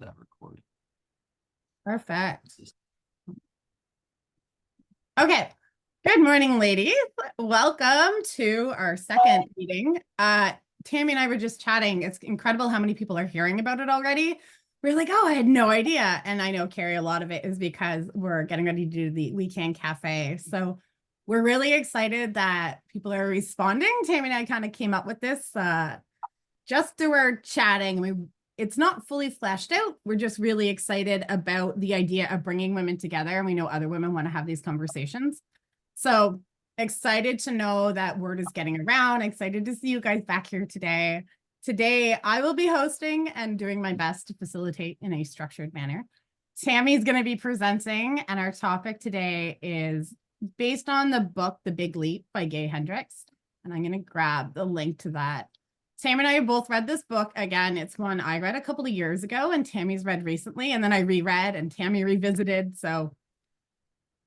that recording. Perfect. Okay. Good morning, ladies. Welcome to our second meeting. Tammy and I were just chatting. It's incredible how many people are hearing about it already. We're like, oh, I had no idea. And I know, Carrie, a lot of it is because we're getting ready to do the Weekend Cafe. So we're really excited that people are responding. Tammy and I kind of came up with this just through our chatting. It's not fully fleshed out. We're just really excited about the idea of bringing women together. And we know other women want to have these conversations. So excited to know that word is getting around. Excited to see you guys back here today. Today, I will be hosting and doing my best to facilitate in a structured manner. Tammy's going to be presenting, and our topic today is based on the book, The Big Leap by Gay Hendricks. And I'm going to grab the link to that. Tammy and I have both read this book. Again, it's one I read a couple of years ago and Tammy's read recently, and then I reread and Tammy revisited. So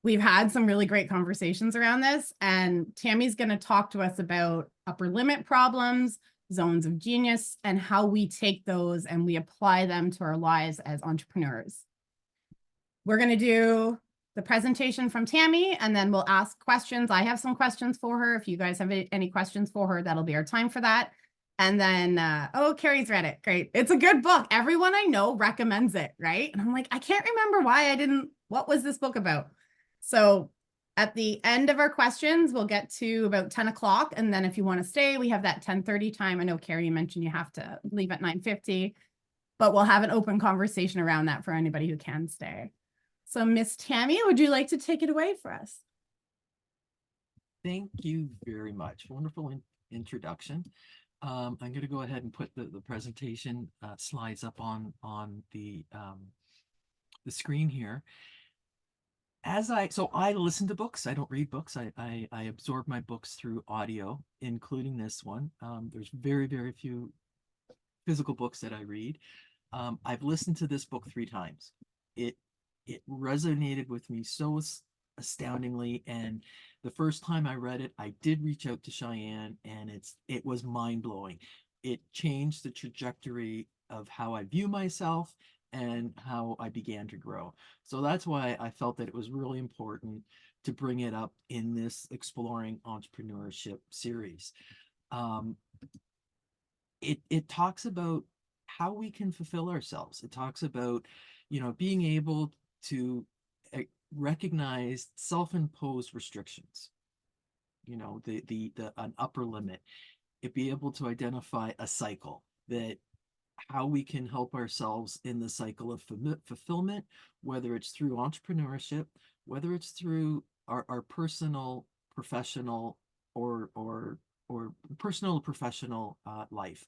we've had some really great conversations around this, and Tammy's going to talk to us about upper limit problems, zones of genius, and how we take those and we apply them to our lives as entrepreneurs. We're going to do the presentation from Tammy, and then we'll ask questions. I have some questions for her. If you guys have any questions for her, that'll be our time for that. And then, oh, Carrie's read it. Great. It's a good book. Everyone I know recommends it, right? And I'm like, I can't remember why I didn't. What was this book about? So at the end of our questions, we'll get to about 10 o'clock. And then if you want to stay, we have that 10:30 time. I know, Carrie, you mentioned you have to leave at 9:50, but we'll have an open conversation around that for anybody who can stay. So Miss Tammy, would you like to take it away for us? Thank you very much. Wonderful introduction. I'm going to go ahead and put the presentation slides up on the screen here. So I listen to books. I don't read books. I absorb my books through audio, including this one. There's very, very few physical books that I read. I've listened to this book 3 times. It resonated with me so astoundingly, and the first time I read it, I did reach out to Cheyanne, and it was mind-blowing. It changed the trajectory of how I view myself and how I began to grow. So that's why I felt that it was really important to bring it up in this Exploring Entrepreneurship series. It talks about how we can fulfill ourselves. It talks about, being able to recognize self-imposed restrictions, an upper limit. It be able to identify a cycle, that how we can help ourselves in the cycle of fulfillment, whether it's through entrepreneurship, whether it's through our personal, professional, or personal professional life.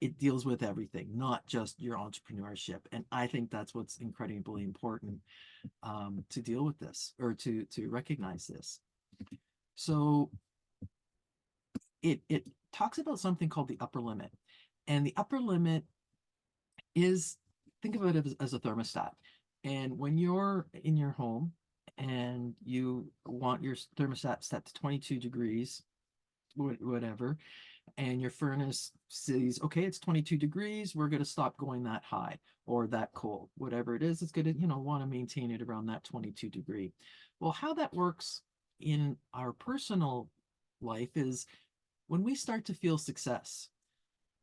It deals with everything, not just your entrepreneurship. And I think that's what's incredibly important, to deal with this, or to recognize this. So it talks about something called the upper limit. And the upper limit is, think of it as a thermostat. And when you're in your home and you want your thermostat set to 22 degrees, whatever, and your furnace says, okay, it's 22 degrees, we're going to stop going that high or that cold, whatever it is, it's going to, want to maintain it around that 22 degree. Well, how that works in our personal life is when we start to feel success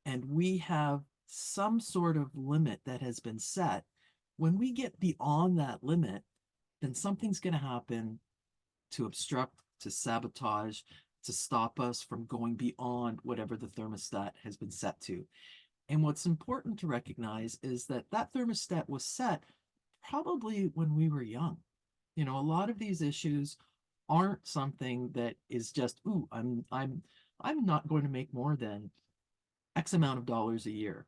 and we have some sort of limit that has been set, when we get beyond that limit, then something's going to happen to obstruct, to sabotage, to stop us from going beyond whatever the thermostat has been set to. And what's important to recognize is that that thermostat was set probably when we were young. A lot of these issues aren't something that is just, ooh, I'm not going to make more than X amount of dollars a year.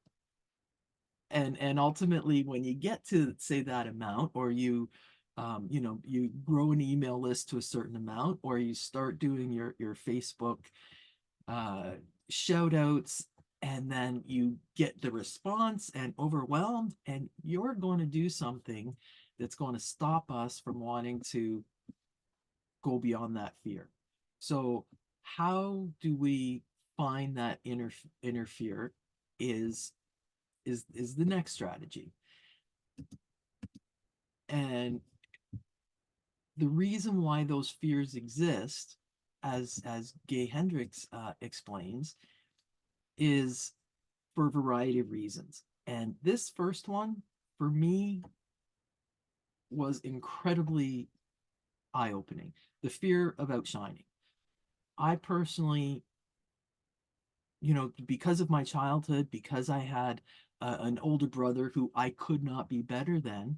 And ultimately, when you get to say that amount, or you grow an email list to a certain amount, or you start doing your Facebook shout outs, and then you get the response and overwhelmed, and you're going to do something that's going to stop us from wanting to go beyond that fear. So how do we find that inner fear is the next strategy. And the reason why those fears exist, as Gay Hendricks explains, is for a variety of reasons. And this first one, for me, was incredibly eye-opening. The fear of outshining. I personally, because of my childhood, because I had an older brother who I could not be better than,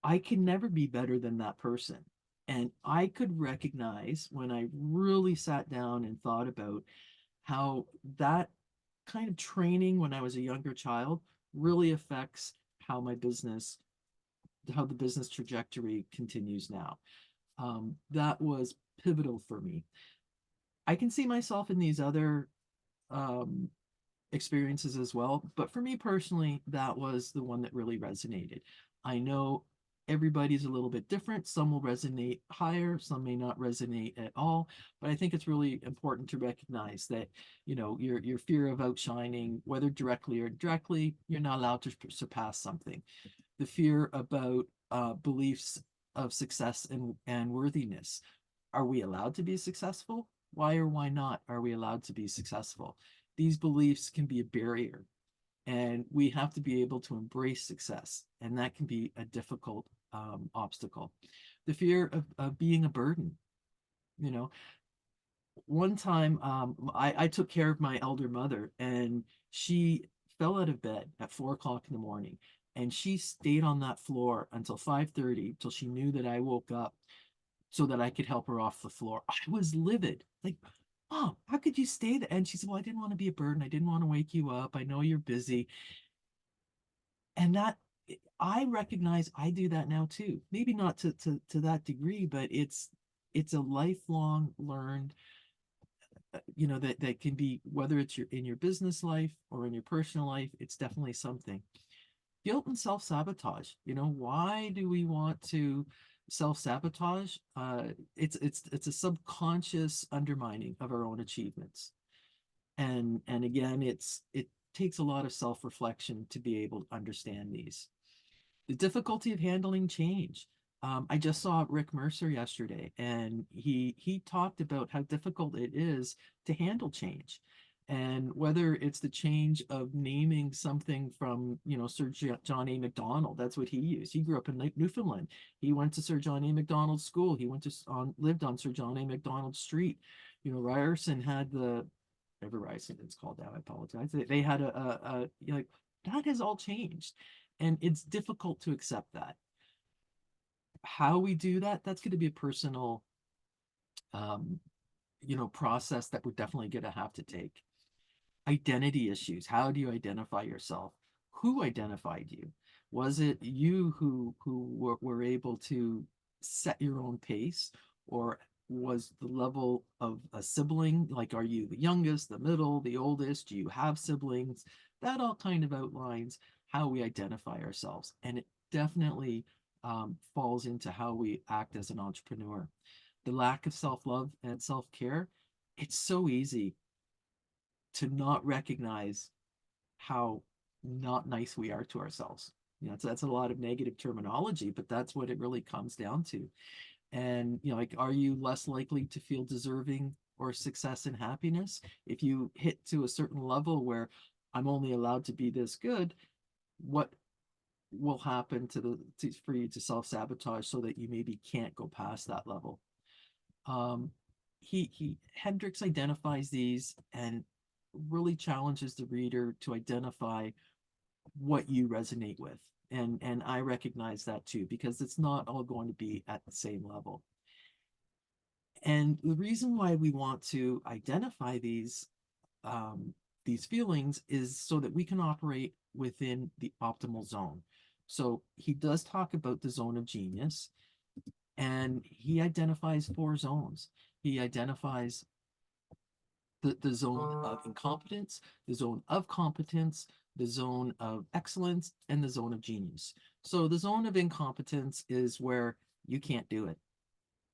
I can never be better than that person. And I could recognize when I really sat down and thought about how that kind of training when I was a younger child really affects how how the business trajectory continues now. That was pivotal for me. I can see myself in these other um, experiences as well. But for me personally, that was the one that really resonated. I know everybody's a little bit different. Some will resonate higher, some may not resonate at all. But I think it's really important to recognize that, your fear of outshining, whether directly or indirectly, you're not allowed to surpass something. The fear about beliefs of success and worthiness. Are we allowed to be successful? Why or why not are we allowed to be successful? These beliefs can be a barrier, and we have to be able to embrace success, and that can be a difficult obstacle. The fear of being a burden. You know, one time I took care of my elder mother, and she fell out of bed at 4 o'clock in the morning, and she stayed on that floor until 5:30 till she knew that I woke up so that I could help her off the floor. I was livid. Like, Mom, how could you stay there? And she said, Well, I didn't want to be a burden. I didn't want to wake you up. I know you're busy. And that I recognize I do that now too. Maybe not to that degree, but it's a lifelong learned, that can be, whether it's in your business life or in your personal life, it's definitely something. Guilt and self-sabotage. Why do we want to self-sabotage? It's a subconscious undermining of our own achievements. And again, it takes a lot of self-reflection to be able to understand these. The difficulty of handling change. I just saw Rick Mercer yesterday, and he talked about how difficult it is to handle change, and whether it's the change of naming something from Sir John A. Macdonald. That's what he used. He grew up in Newfoundland. He went to Sir John A. Macdonald's school. He lived on Sir John A. Macdonald Street. Ryerson had the whatever Ryerson it's called now. I apologize. They had like that has all changed, and it's difficult to accept that. How we do that, that's going to be a personal um, process that we're definitely going to have to take. Identity issues. How do you identify yourself? Who identified you? Was it you who were able to set your own pace, or was the level of a sibling, like, are you the youngest, the middle, the oldest? Do you have siblings? That all kind of outlines how we identify ourselves, and it definitely falls into how we act as an entrepreneur. The lack of self-love and self-care. It's so easy to not recognize how not nice we are to ourselves. So that's a lot of negative terminology, but that's what it really comes down to. And, like, are you less likely to feel deserving or success and happiness if you hit to a certain level where I'm only allowed to be this good? What will happen for you to self-sabotage so that you maybe can't go past that level? Um, he Hendricks identifies these and really challenges the reader to identify what you resonate with. And I recognize that too, because it's not all going to be at the same level. And the reason why we want to identify these feelings is so that we can operate within the optimal zone. So he does talk about the zone of genius, and he identifies 4 zones. He identifies the zone of incompetence, the zone of competence, the zone of excellence, and the zone of genius. So the zone of incompetence is where you can't do it.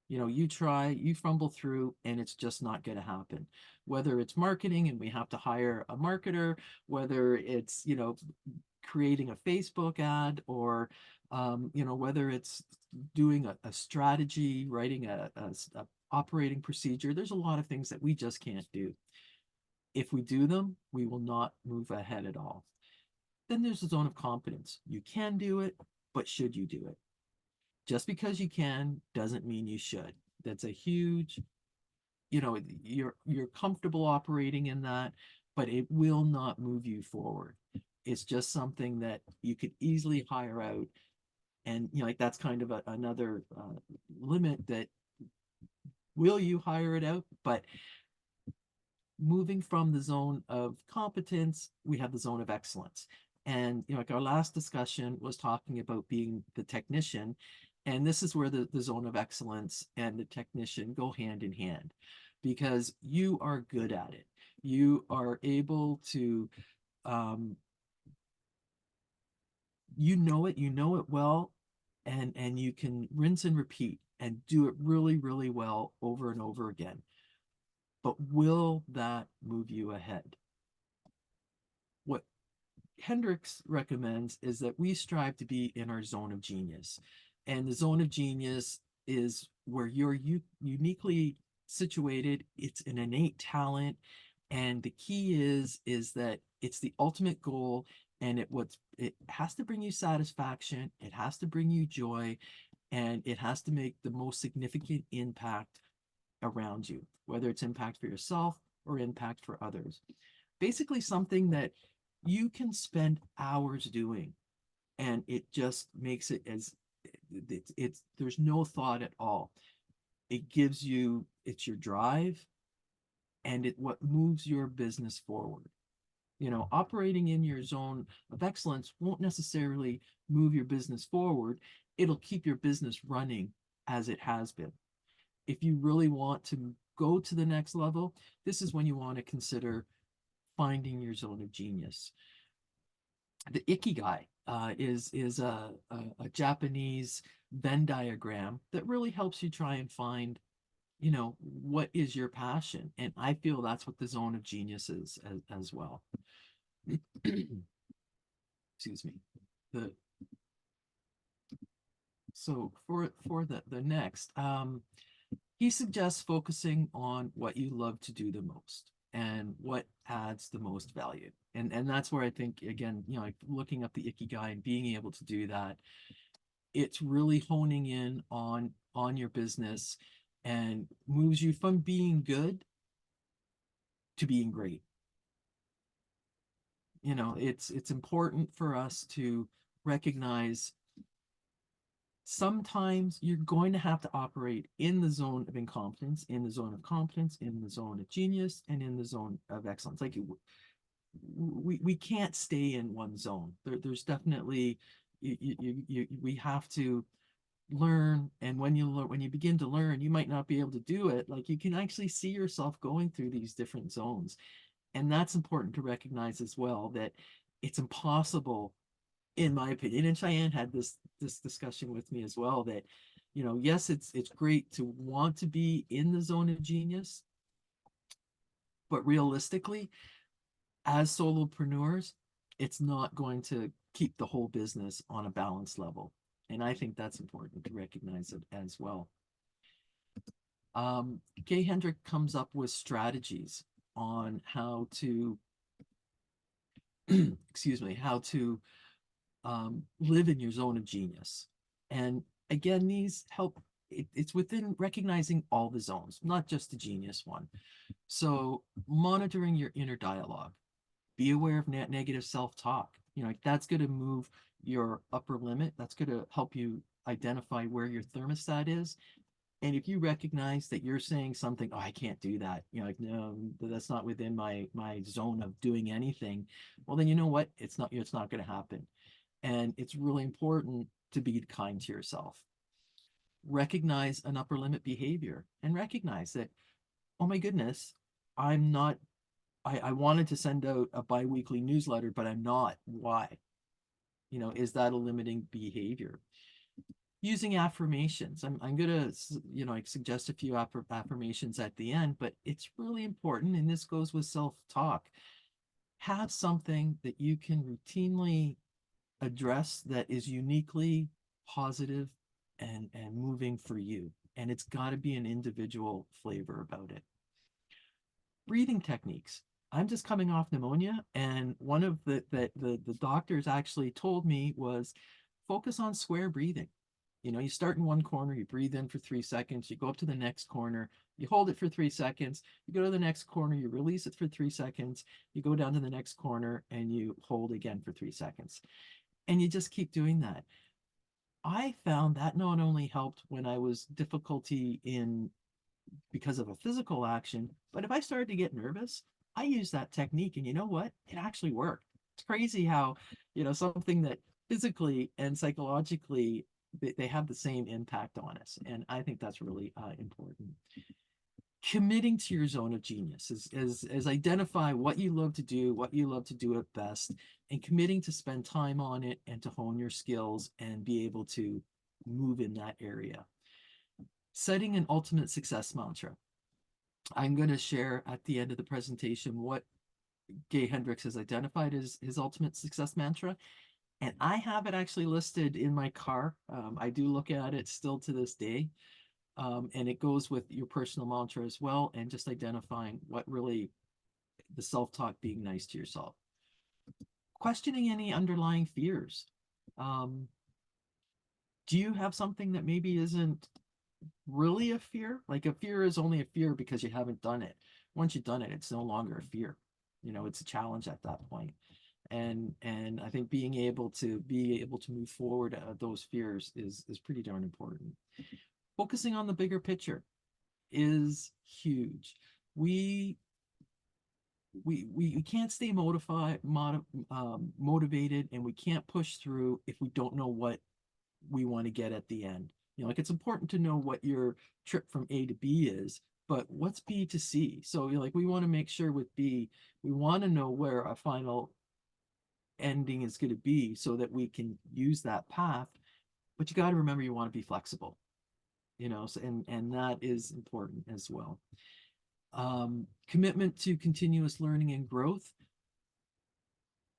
You try, you fumble through, and it's just not going to happen. Whether it's marketing and we have to hire a marketer, whether it's, creating a Facebook ad, or Whether it's doing a strategy, writing a operating procedure, there's a lot of things that we just can't do. If we do them, we will not move ahead at all. Then there's the zone of competence. You can do it, but should you do it? Just because you can doesn't mean you should. That's a huge, you're comfortable operating in that, but it will not move you forward. It's just something that you could easily hire out. And like that's kind of another limit, that will you hire it out? But moving from the zone of competence, we have the zone of excellence. And like our last discussion was talking about being the technician, and this is where the zone of excellence and the technician go hand in hand, because you are good at it. You are able to, you know it well, and you can rinse and repeat and do it really, really well over and over again. But will that move you ahead? What Hendricks recommends is that we strive to be in our zone of genius. And the zone of genius is where you're uniquely situated. It's an innate talent. And the key is that it's the ultimate goal, and it has to bring you satisfaction, it has to bring you joy, and it has to make the most significant impact around you, whether it's impact for yourself or impact for others. Basically, something that you can spend hours doing, and it just makes it as it's there's no thought at all. It gives you, it's your drive, and it what moves your business forward. Operating in your zone of excellence won't necessarily move your business forward. It'll keep your business running as it has been. If you really want to go to the next level, this is when you want to consider finding your zone of genius. The Ikigai is a Japanese Venn diagram that really helps you try and find, what is your passion. And I feel that's what the zone of genius is as well. Excuse me. The So for the next, he suggests focusing on what you love to do the most and what adds the most value. And that's where I think, again, like looking up the Ikigai and being able to do that, it's really honing in on your business and moves you from being good to being great. It's important for us to recognize sometimes you're going to have to operate in the zone of incompetence, in the zone of competence, in the zone of genius, and in the zone of excellence. Like we can't stay in one zone. There's definitely we have to learn, and when you begin to learn, you might not be able to do it. Like you can actually see yourself going through these different zones, and that's important to recognize as well, that it's impossible, in my opinion. And Cheyanne had this discussion with me as well, that yes, it's great to want to be in the zone of genius, but realistically, as solopreneurs, it's not going to keep the whole business on a balanced level. And I think that's important to recognize it as well. Gay Hendricks comes up with strategies on how to excuse me, how to live in your zone of genius. And again, these help, it's within recognizing all the zones, not just the genius one. So monitoring your inner dialogue, be aware of negative self-talk. That's going to move your upper limit. That's going to help you identify where your thermostat is. And if you recognize that you're saying something, oh, I can't do that, like, no, that's not within my zone of doing anything. Well, then you know what? It's not going to happen. And it's really important to be kind to yourself. Recognize an upper limit behavior and recognize that, oh my goodness, I'm not, I wanted to send out a bi-weekly newsletter, but I'm not. Why? Is that a limiting behavior? Using affirmations. I'm going to, like suggest a few affirmations at the end, but it's really important. And this goes with self-talk. Have something that you can routinely address that is uniquely positive, and moving for you. And it's got to be an individual flavor about it. Breathing techniques. I'm just coming off pneumonia, and one of the doctors actually told me was focus on square breathing. You know, you start in one corner, you breathe in for 3 seconds, you go up to the next corner, you hold it for 3 seconds, you go to the next corner, you release it for 3 seconds, you go down to the next corner, and you hold again for 3 seconds. And you just keep doing that. I found that not only helped when I was difficulty in because of a physical action, but if I started to get nervous, I use that technique, and you know what? It actually worked. It's crazy how, something that physically and psychologically they have the same impact on us. And I think that's really important. Committing to your zone of genius is identify what you love to do, what you love to do at best, and committing to spend time on it and to hone your skills and be able to move in that area. Setting an ultimate success mantra. I'm going to share at the end of the presentation what Gay Hendricks has identified as his ultimate success mantra. And I have it actually listed in my car. I do look at it still to this day. And it goes with your personal mantra as well, and just identifying what really the self-talk being nice to yourself. Questioning any underlying fears. Do you have something that maybe isn't really a fear? Like a fear is only a fear because you haven't done it. Once you've done it, it's no longer a fear. It's a challenge at that point. And I think being able to move forward those fears is pretty darn important. Focusing on the bigger picture is huge. We can't stay motivated, and we can't push through if we don't know what we want to get at the end. Like it's important to know what your trip from A to B is, but what's B to C? So like we want to make sure with B, we want to know where our final ending is going to be so that we can use that path. But you got to remember you want to be flexible, so, and that is important as well. Commitment to continuous learning and growth.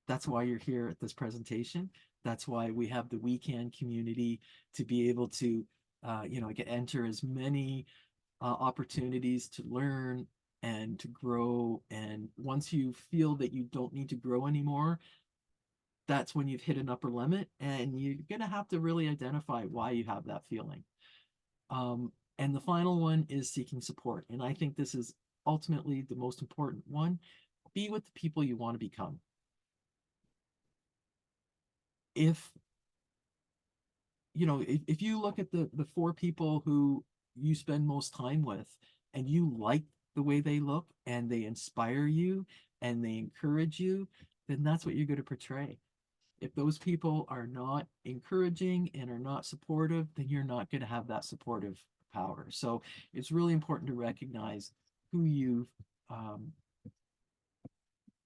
That's why you're here at this presentation. That's why we have the We Can community to be able to, enter as many opportunities to learn and to grow. And once you feel that you don't need to grow anymore, that's when you've hit an upper limit, and you're going to have to really identify why you have that feeling. And the final one is seeking support. And I think this is ultimately the most important one. Be with the people you want to become. If you look at the four people who you spend most time with, and you like the way they look, and they inspire you, and they encourage you, then that's what you're going to portray. If those people are not encouraging and are not supportive, then you're not going to have that supportive power. So it's really important to recognize who you've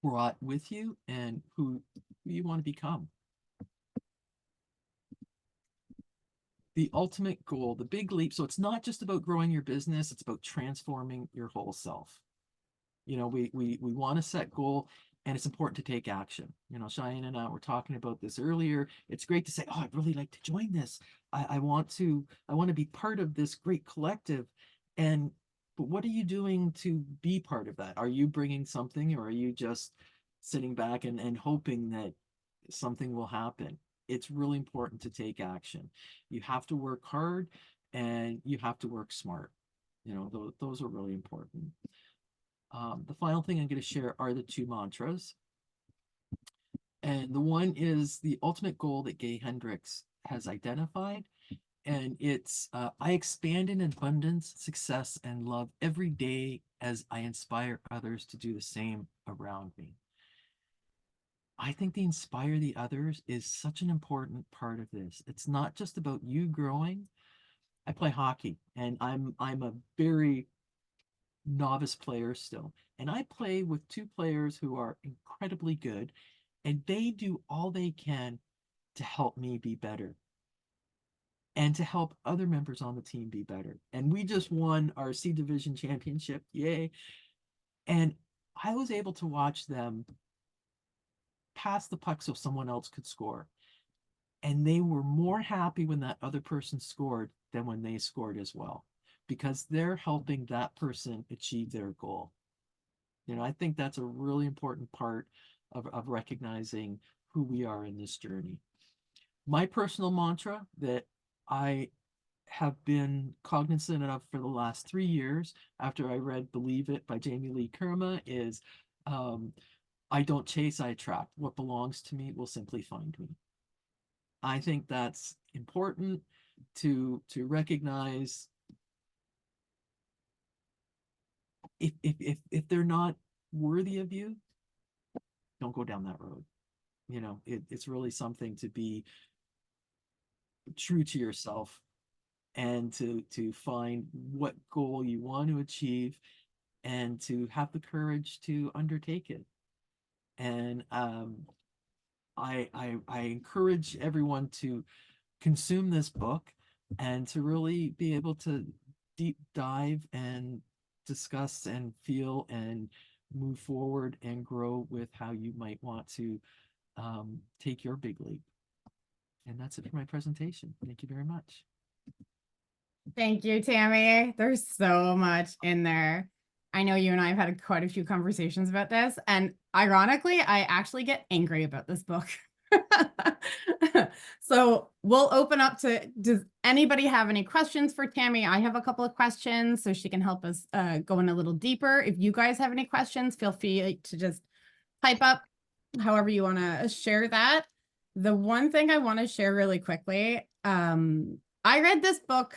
brought with you and who you want to become. The ultimate goal, the big leap. So it's not just about growing your business, it's about transforming your whole self. We want to set goal, and it's important to take action. Cheyanne and I were talking about this earlier. It's great to say, oh, I'd really like to join this. I want to be part of this great collective. But what are you doing to be part of that? Are you bringing something, or are you just sitting back and hoping that something will happen? It's really important to take action. You have to work hard, and you have to work smart. Those are really important. The final thing I'm going to share are the two mantras. And the one is the ultimate goal that Gay Hendricks has identified. And it's, I expand in abundance, success, and love every day as I inspire others to do the same around me. I think the inspire the others is such an important part of this. It's not just about you growing. I play hockey, and I'm a very novice player still. And I play with two players who are incredibly good, and they do all they can to help me be better and to help other members on the team be better. And we just won our C Division championship. Yay. And I was able to watch them pass the puck so someone else could score. And they were more happy when that other person scored than when they scored as well, because they're helping that person achieve their goal. I think that's a really important part of recognizing who we are in this journey. My personal mantra that I have been cognizant of for the last 3 years after I read Believe It by Jamie Lee Curma is, um, I don't chase, I attract. What belongs to me will simply find me. I think that's important to recognize if they're not worthy of you, don't go down that road. It's really something to be true to yourself and to find what goal you want to achieve and to have the courage to undertake it. And I encourage everyone to consume this book and to really be able to deep dive and discuss and feel and move forward and grow with how you might want to take your big leap. And that's it for my presentation. Thank you very much. Thank you, Tammy. There's so much in there. I know you and I have had quite a few conversations about this, and ironically, I actually get angry about this book. So we'll open up to, does anybody have any questions for Tammy? I have a couple of questions so she can help us go in a little deeper. If you guys have any questions, feel free to just type up however you want to share that. The one thing I want to share really quickly, I read this book.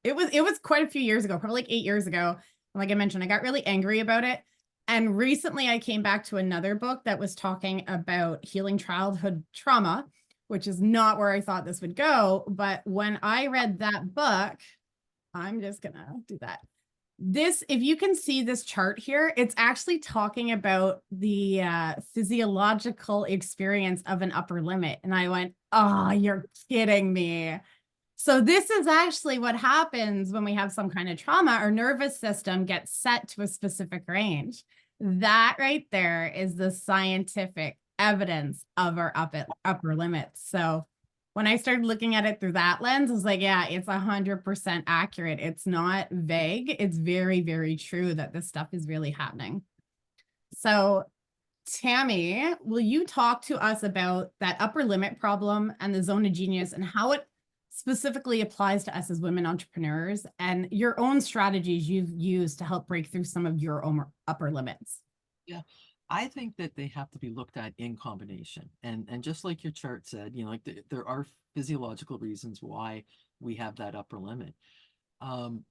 It was quite a few years ago, probably like 8 years ago. Like I mentioned, I got really angry about it. And recently I came back to another book that was talking about healing childhood trauma, which is not where I thought this would go. But when I read that book, I'm just gonna do that. If you can see this chart here, it's actually talking about the physiological experience of an upper limit. And I went, oh, you're kidding me. So this is actually what happens when we have some kind of trauma. Our nervous system gets set to a specific range. That right there is the scientific evidence of our upper limits. So when I started looking at it through that lens, I was like, yeah, it's 100% accurate. It's not vague. It's very, very true that this stuff is really happening. So Tammy, will you talk to us about that upper limit problem and the zone of genius and how it specifically applies to us as women entrepreneurs and your own strategies you've used to help break through some of your own upper limits? Yeah, I think that they have to be looked at in combination. And just like your chart said, like there are physiological reasons why we have that upper limit.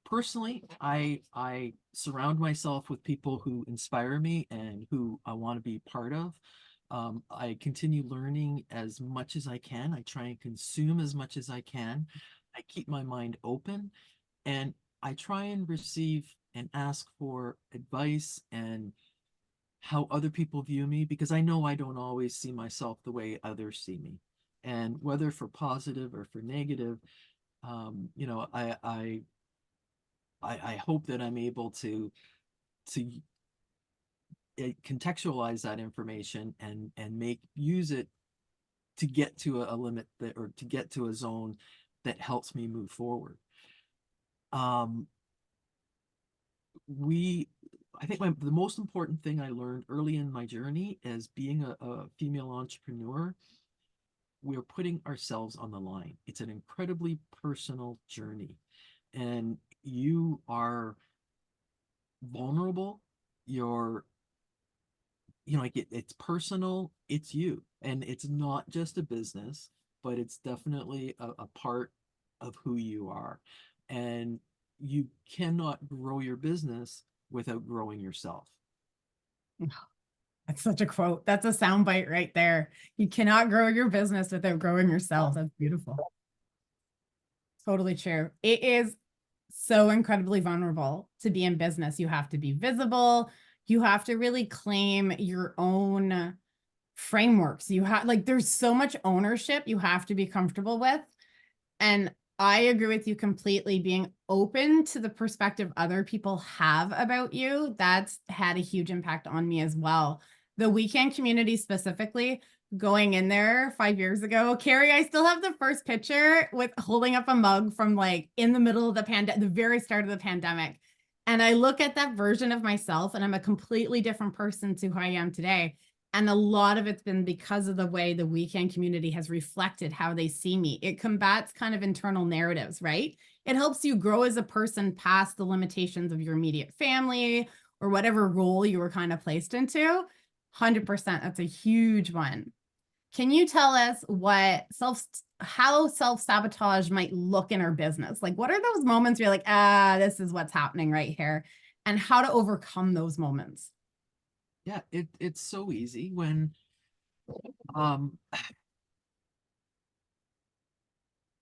Personally, I surround myself with people who inspire me and who I want to be part of. I continue learning as much as I can. I try and consume as much as I can. I keep my mind open, and I try and receive and ask for advice and how other people view me, because I know I don't always see myself the way others see me. And whether for positive or for negative, I hope that I'm able to contextualize that information and use it to get to a limit that, or to get to a zone that helps me move forward. Um, I think the most important thing I learned early in my journey as being a female entrepreneur, we're putting ourselves on the line. It's an incredibly personal journey, and you are vulnerable. You're, like it's personal. It's you, and it's not just a business, but it's definitely a part of who you are. And you cannot grow your business without growing yourself. That's such a quote. That's a soundbite right there. You cannot grow your business without growing yourself. That's beautiful. Totally true. It is so incredibly vulnerable to be in business. You have to be visible. You have to really claim your own frameworks. There's so much ownership you have to be comfortable with. And I agree with you completely. Being open to the perspective other people have about you, that's had a huge impact on me as well. The weekend community specifically, going in there 5 years ago. Carrie, I still have the first picture with holding up a mug from like in the middle of the very start of the pandemic. And I look at that version of myself and I'm a completely different person to who I am today. And a lot of it's been because of the way the weekend community has reflected how they see me. It combats kind of internal narratives, right? It helps you grow as a person past the limitations of your immediate family or whatever role you were kind of placed into. 100%. That's a huge one. Can you tell us how self-sabotage might look in our business? Like, what are those moments where you're like, this is what's happening right here, and how to overcome those moments? Yeah, it's so easy when um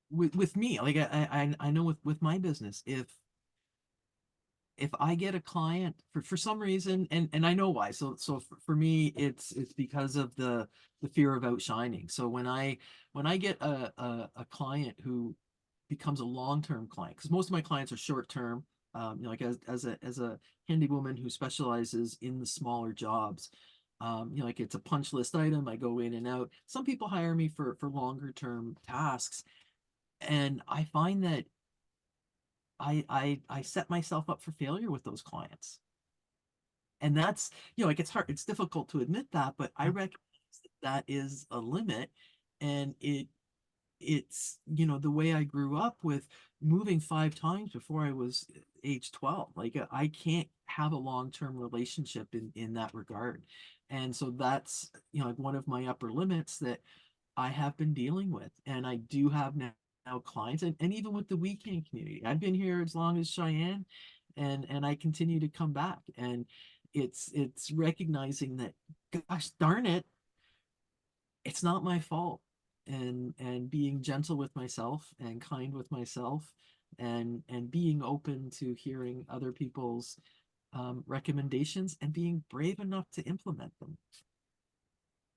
with me, like I know with my business, if I get a client for some reason, and I know why. So for me, it's because of the fear of outshining. So when I get a client who becomes a long-term client, because most of my clients are short-term, like as a handy woman who specializes in the smaller jobs, like it's a punch list item. I go in and out. Some people hire me for longer term tasks, and I find that I set myself up for failure with those clients. And that's, like it's hard, it's difficult to admit that, but I recognize that is a limit. And it's, the way I grew up with moving 5 times before I was age 12. Like I can't have a long-term relationship in that regard. And so that's, like one of my upper limits that I have been dealing with. And I do have now clients, and even with the weekend community. I've been here as long as Cheyenne, and I continue to come back. And it's recognizing that, gosh darn it, it's not my fault. And being gentle with myself and kind with myself, and being open to hearing other people's recommendations and being brave enough to implement them.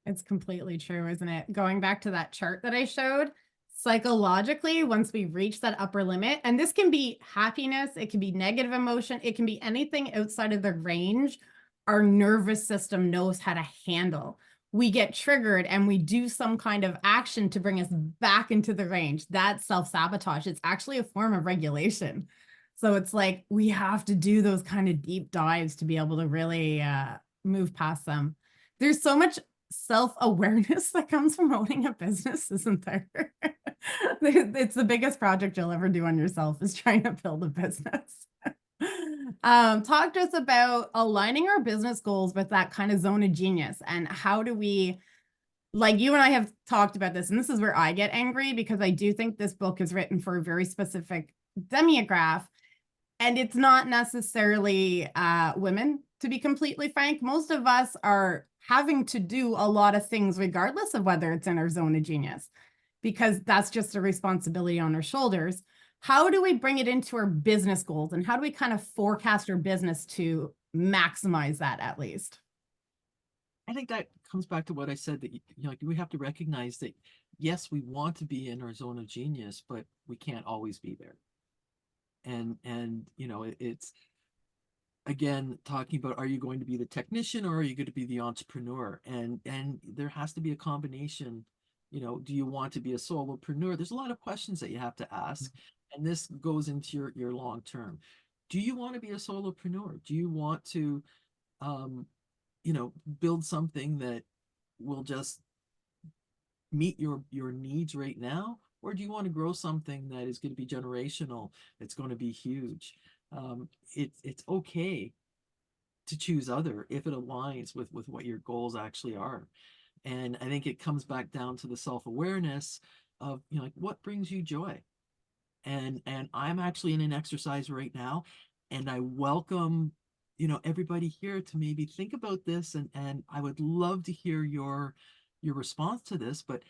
It's completely true, isn't it? Going back to that chart that I showed, psychologically, once we reach that upper limit, and this can be happiness, it can be negative emotion, it can be anything outside of the range our nervous system knows how to handle. We get triggered and we do some kind of action to bring us back into the range. That's self-sabotage. It's actually a form of regulation. So it's like we have to do those kind of deep dives to be able to really move past them. There's so much self-awareness that comes from owning a business, isn't there? It's the biggest project you'll ever do on yourself is trying to build a business. Talk to us about aligning our business goals with that kind of zone of genius, and how do we, like you and I have talked about this, and this is where I get angry because I do think this book is written for a very specific demographic. And it's not necessarily women, to be completely frank. Most of us are having to do a lot of things, regardless of whether it's in our zone of genius, because that's just a responsibility on our shoulders. How do we bring it into our business goals? And how do we kind of forecast our business to maximize that at least? I think that comes back to what I said, that like we have to recognize that yes, we want to be in our zone of genius, but we can't always be there. And it's again talking about, are you going to be the technician or are you going to be the entrepreneur? And there has to be a combination. Do you want to be a solopreneur? There's a lot of questions that you have to ask, and this goes into your long term. Do you want to be a solopreneur? Do you want to um build something that will just meet your needs right now? Or do you want to grow something that is going to be generational? It's going to be huge. It's okay to choose other if it aligns with what your goals actually are. And I think it comes back down to the self-awareness of, like, what brings you joy. And I'm actually in an exercise right now, and I welcome, everybody here to maybe think about this, and I would love to hear your response to this. But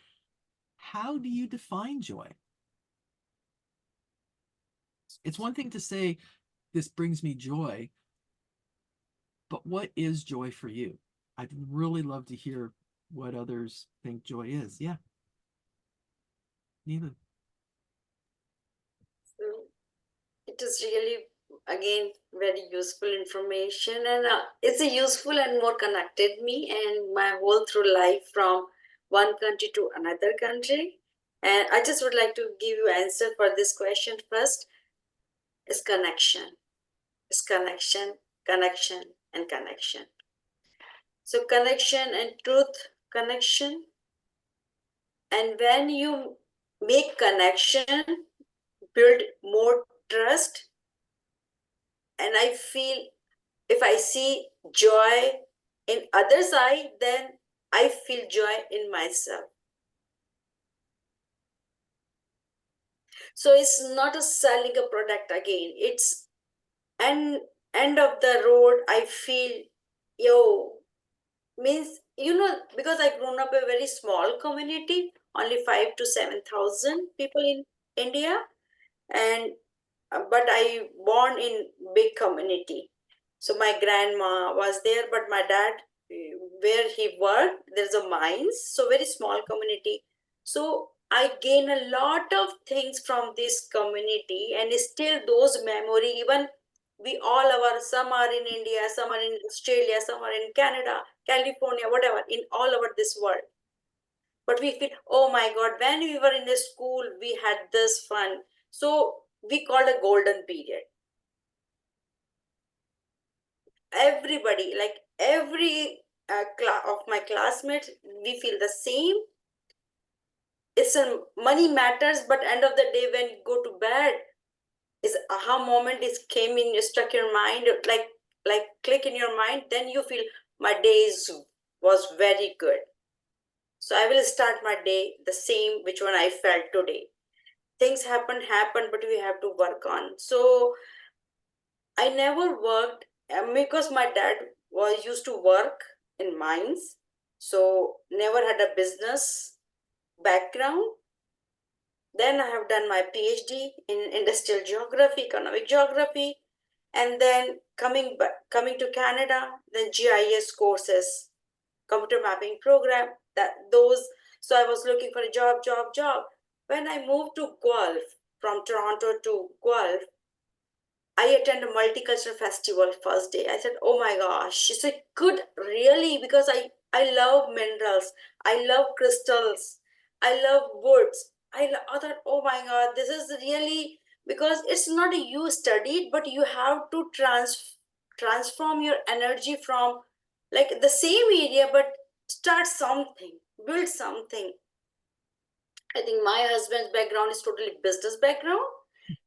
how do you define joy? It's one thing to say, this brings me joy, but what is joy for you? I'd really love to hear what others think joy is. Yeah, neither. So it is really, again, very useful information, and it's a useful and more connected me and my whole through life from one country to another country. And I just would like to give you answer for this question first. Is connection. Is connection, connection, and connection. So connection and truth, connection. And when you make connection, build more trust. And I feel if I see joy in others' eye, then I feel joy in myself. So it's not a selling a product again. It's end of the road. I feel, yo, means because I grown up a very small community, only 5 to 7,000 people in India, and but I born in big community. So my grandma was there, but my dad, where he worked, there's a mines, so very small community. So I gain a lot of things from this community, and still those memory. Even we all our some are in India, some are in Australia, some are in Canada, California, whatever, in all over this world. But we feel, oh my God, when we were in the school, we had this fun. So we called a golden period. Everybody, like every of my classmates, we feel the same. It's a money matters, but end of the day, when you go to bed, is aha moment is came in, stuck your mind, like click in your mind. Then you feel my days was very good. So I will start my day the same which one I felt today. Things happen, but we have to work on. So I never worked because my dad was used to work in mines, so never had a business background. Then I have done my PhD in industrial geography, economic geography, and then coming to Canada, then GIS courses, computer mapping program. So I was looking for a job. When I moved to Guelph, from Toronto to Guelph, I attended a multicultural festival first day. I said, oh my gosh. She said, good, really? Because I love minerals. I love crystals. I love woods. I thought, oh my God, this is really, because it's not a you studied, but you have to transform your energy from like the same area, but start something, build something. I think my husband's background is totally business background.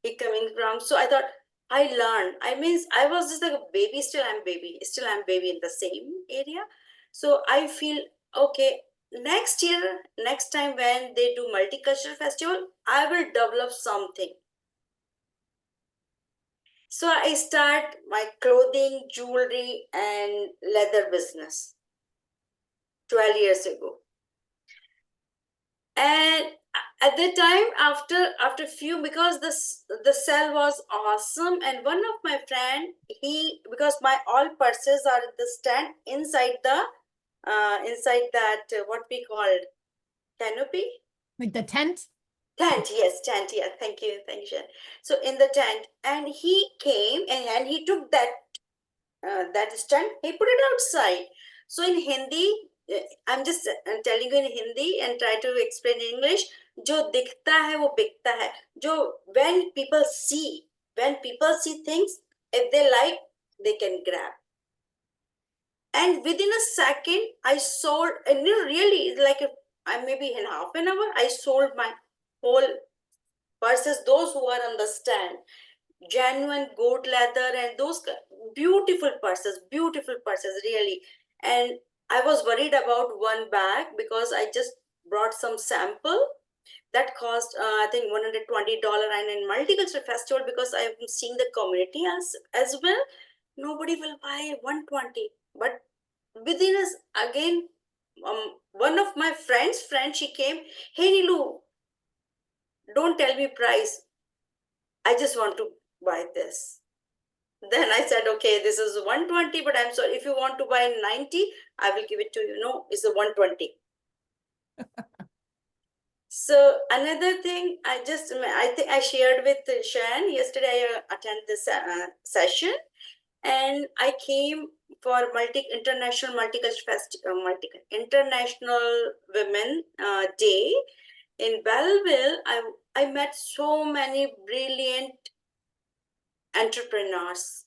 He coming from, so I thought I learned. I means I was just like a baby, still I'm baby in the same area. So I feel okay. Next year, next time when they do multicultural festival, I will develop something. So I start my clothing, jewelry, and leather business 12 years ago. And at the time, after few, because the sale was awesome, and one of my friend, he, because my all purses are at the stand inside the inside that what we called canopy, Like the tent? tent. Yes, tent. Yeah, thank you, Sharon. So in the tent, and he came and he took that stand, he put it outside. So in Hindi, I'm just telling you in Hindi and try to explain in English. जो दिखता है वो बिकता है. जो when people see things, if they like, they can grab. And within a second, I sold, and really, like maybe in half an hour, I sold my whole purses. Those who are on the stand, genuine goat leather, and those beautiful purses really. And I was worried about one bag because I just brought some sample that cost I think $120. And in multicultural festival, because I'm seeing the community as well, nobody will buy 120. But within us again, one of my friend, she came, hey Nilu, don't tell me price, I just want to buy this. Then I said, okay, this is 120, but I'm sorry, if you want to buy 90, I will give it to you. No, it's a 120. So another thing, I think I shared with Cheyanne yesterday. I attended this session, And I came for international women day in Belleville. I met so many brilliant entrepreneurs,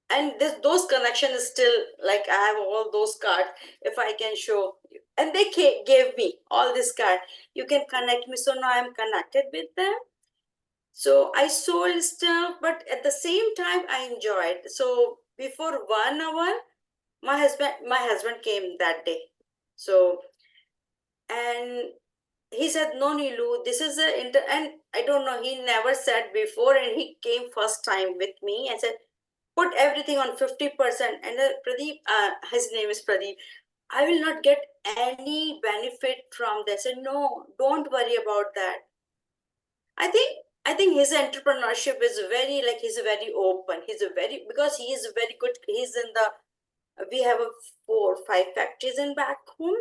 and those connections is still, like, I have all those cards if I can show you, and they gave me all this card, you can connect me. So now I'm connected with them. So I sold stuff, but at the same time I enjoyed. So before 1 hour, my husband came that day. So, and he said, no, Nilu, this is and I don't know, he never said before, and he came first time with me and said, put everything on 50%. And Pradeep, his name is Pradeep, I will not get any benefit from this. And no, don't worry about that. I think his entrepreneurship is very, like, he's very open. He's a very, because he is very good. He's in the, we have a 4 or 5 factories in back home.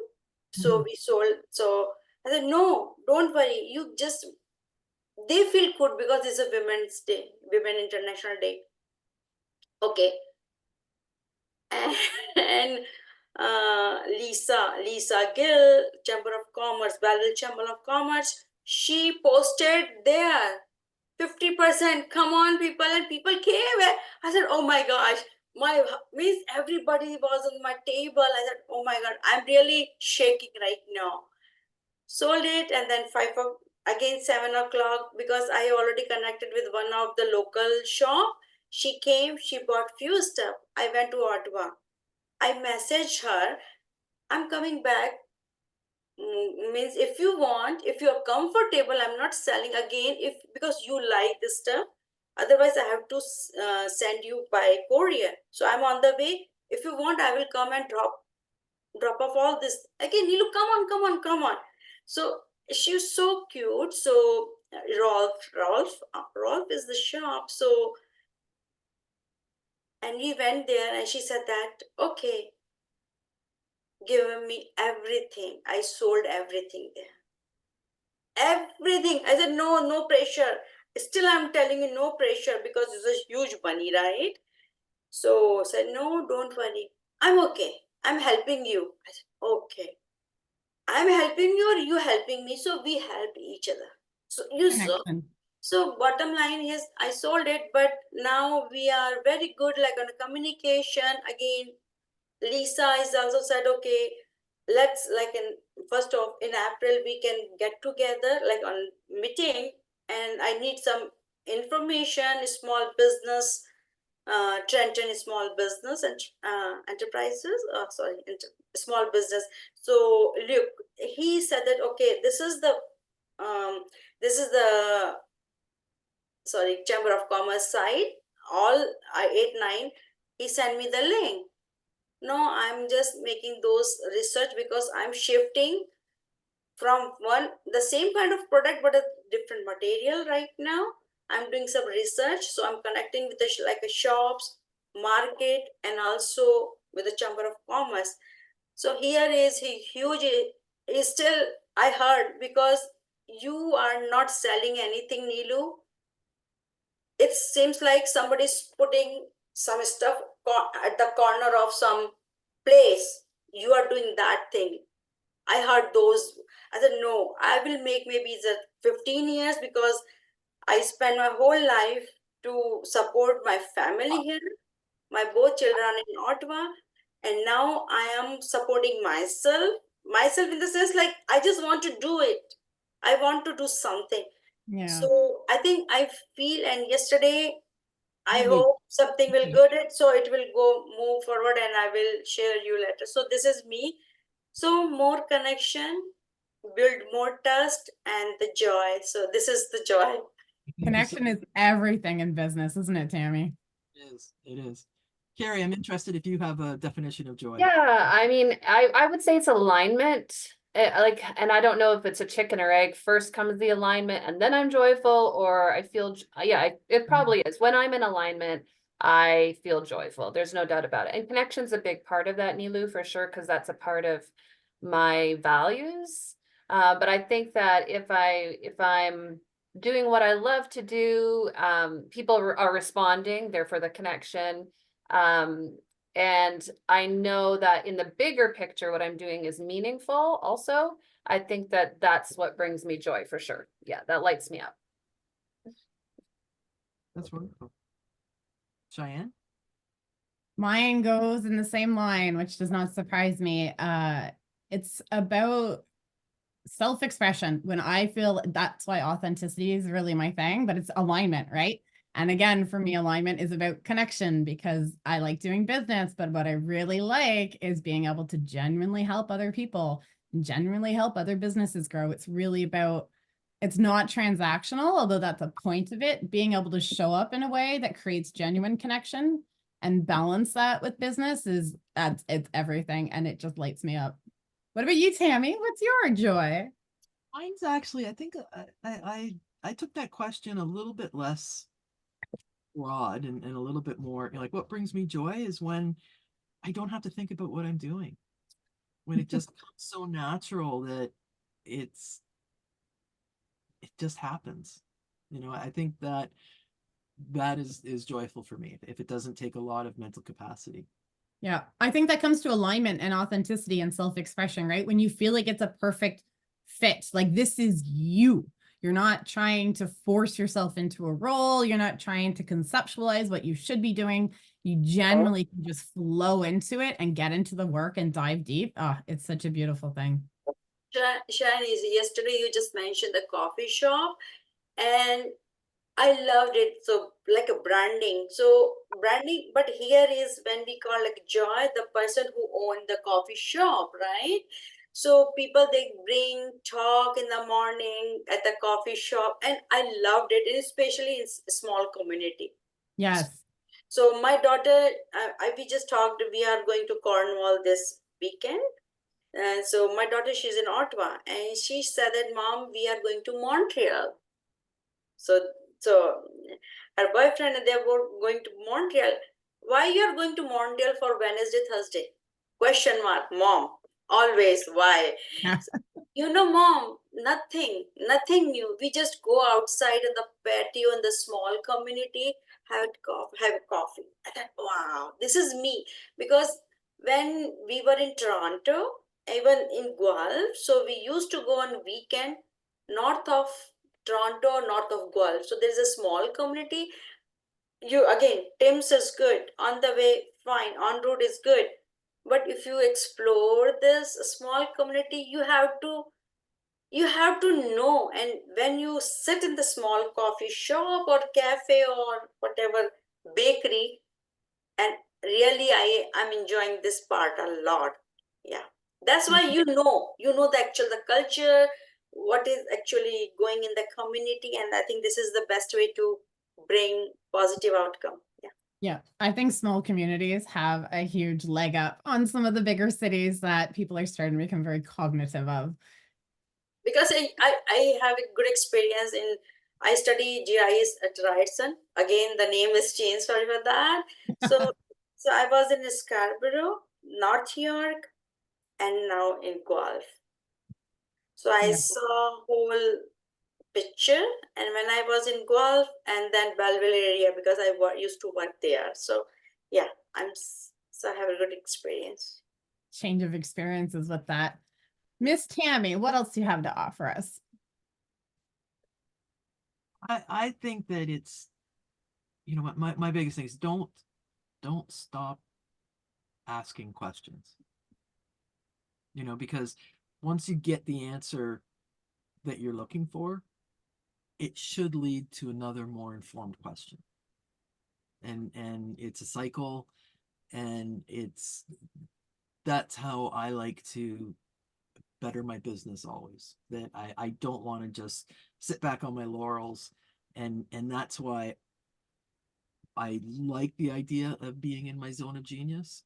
So we sold. So I said, no, don't worry. You just, they feel good because it's a Women's Day, Women International Day. Okay. And Lisa Gill, Chamber of Commerce, Belleville Chamber of Commerce, she posted there 50%. Come on, people, and people came. And I said, oh my gosh, my means everybody was on my table. I said, oh my god, I'm really shaking right now. Sold it, and then again 7 o'clock, because I already connected with one of the local shop. She came, she bought few stuff. I went to Ottawa. I messaged her, I'm coming back. Means if you want, if you're comfortable, I'm not selling again, if because you like this stuff. Otherwise, I have to send you by courier. So I'm on the way. If you want, I will come and drop off all this. Again, Nilu, come on. So she's so cute. So Rolf is the shop. So, and we went there, and she said that, okay, given me everything. I sold everything there. Everything. I said, no pressure. Still, I'm telling you, no pressure, because it's a huge money, right? So I said, no, don't worry. I'm okay. I'm helping you. I said, okay. I'm helping you or you helping me. So we help each other. So you saw. Connection. So bottom line is I sold it, but now we are very good, like, on communication. Again, Lisa is also said, okay, let's, like, in April we can get together, like, on meeting, and I need some information, small business, Trenton small business and enterprises, small business. So look, he said that, okay, this is the Chamber of Commerce site, all I 8 9. He sent me the link. No, I'm just making those research, because I'm shifting from the same kind of product, but a different material right now. I'm doing some research. So I'm connecting with like a shops, market, and also with the Chamber of Commerce. So here is he huge, is still, I heard, because you are not selling anything, Nilu. It seems like somebody's putting some stuff at the corner of some place. You are doing that thing. I heard those. I said, no, I will make maybe the 15 years, because I spent my whole life to support my family here. My both children are in Ottawa, and now I am supporting myself in the sense, like, I just want to do it. I want to do something. Yeah. So I think I feel, and yesterday I Really hope something will great. good it, so it will move forward, and I will share you later. So this is me. So more connection, build more trust, and the joy. So this is the joy. Connection is everything in business, isn't it, Tammy? It is. Carrie, I'm interested if you have a definition of joy. Yeah, I mean, I would say it's alignment. Like, and I don't know if it's a chicken or egg. First comes the alignment, and then I'm joyful, or I feel, yeah, it probably is. When I'm in alignment, I feel joyful. There's no doubt about it. And connection's a big part of that, Nilu, for sure, because that's a part of my values. But I think that if I'm doing what I love to do, people are responding, they're for the connection. And I know that in the bigger picture, what I'm doing is meaningful also. I think that that's what brings me joy for sure. Yeah, that lights me up. That's wonderful. Cheyanne? Mine goes in the same line, which does not surprise me. It's about self-expression. When I feel, that's why authenticity is really my thing, but it's alignment, right? And again, for me, alignment is about connection, because I like doing business, but what I really like is being able to genuinely help other people, genuinely help other businesses grow. It's really about, it's not transactional, although that's a point of it, being able to show up in a way that creates genuine connection and balance that with business it's everything, and it just lights me up. What about you, Tammy? What's your joy? Mine's actually, I think I took that question a little bit less broad and a little bit more, like, what brings me joy is when I don't have to think about what I'm doing. When it just comes so natural that it's it just happens. I think that is joyful for me if it doesn't take a lot of mental capacity. Yeah, I think that comes to alignment and authenticity and self-expression, right? When you feel like it's a perfect fit, like this is you. You're not trying to force yourself into a role. You're not trying to conceptualize what you should be doing. You genuinely can just flow into it and get into the work and dive deep. Oh, it's such a beautiful thing. Cheyanne, is yesterday you just mentioned the coffee shop, and I loved it. So like a branding. So branding, but here is when we call like Joy, the person who owned the coffee shop, right? So people they bring talk in the morning at the coffee shop, and I loved it, and especially in small community. Yes. So my daughter, we just talked. We are going to Cornwall this weekend, and so my daughter, she's in Ottawa, and she said that, Mom, we are going to Montreal. So her boyfriend and they were going to Montreal. Why you are going to Montreal for Wednesday, Thursday? Question mark, Mom. Always why? Mom, nothing new. We just go outside in the patio in the small community, have a coffee. I thought, wow, this is me. Because when we were in Toronto, even in Guelph, so we used to go on weekend north of Toronto, north of Guelph. So there's a small community. You again, Tim's is good. On the way, fine. On road is good. But if you explore this small community, you have to know. And when you sit in the small coffee shop or cafe or whatever bakery, and really I'm enjoying this part a lot. Yeah, that's why you know the culture, what is actually going in the community, and I think this is the best way to bring positive outcome. Yeah. Yeah, I think small communities have a huge leg up on some of the bigger cities that people are starting to become very cognitive of. Because I have a good experience in, I study GIS at Ryerson. Again, the name is changed, sorry for that. So I was in Scarborough, North York, and now in Guelph. So I Yeah. saw whole picture, and when I was in Guelph and then Belleville area, because I used to work there. So yeah, so I have a good experience. Change of experiences with that. Miss Tammy, what else do you have to offer us? I think that it's, my biggest thing is don't stop asking questions. Because once you get the answer that you're looking for, it should lead to another more informed question. And it's a cycle, and that's how I like to better my business always. That I don't want to just sit back on my laurels, and that's why I like the idea of being in my zone of genius,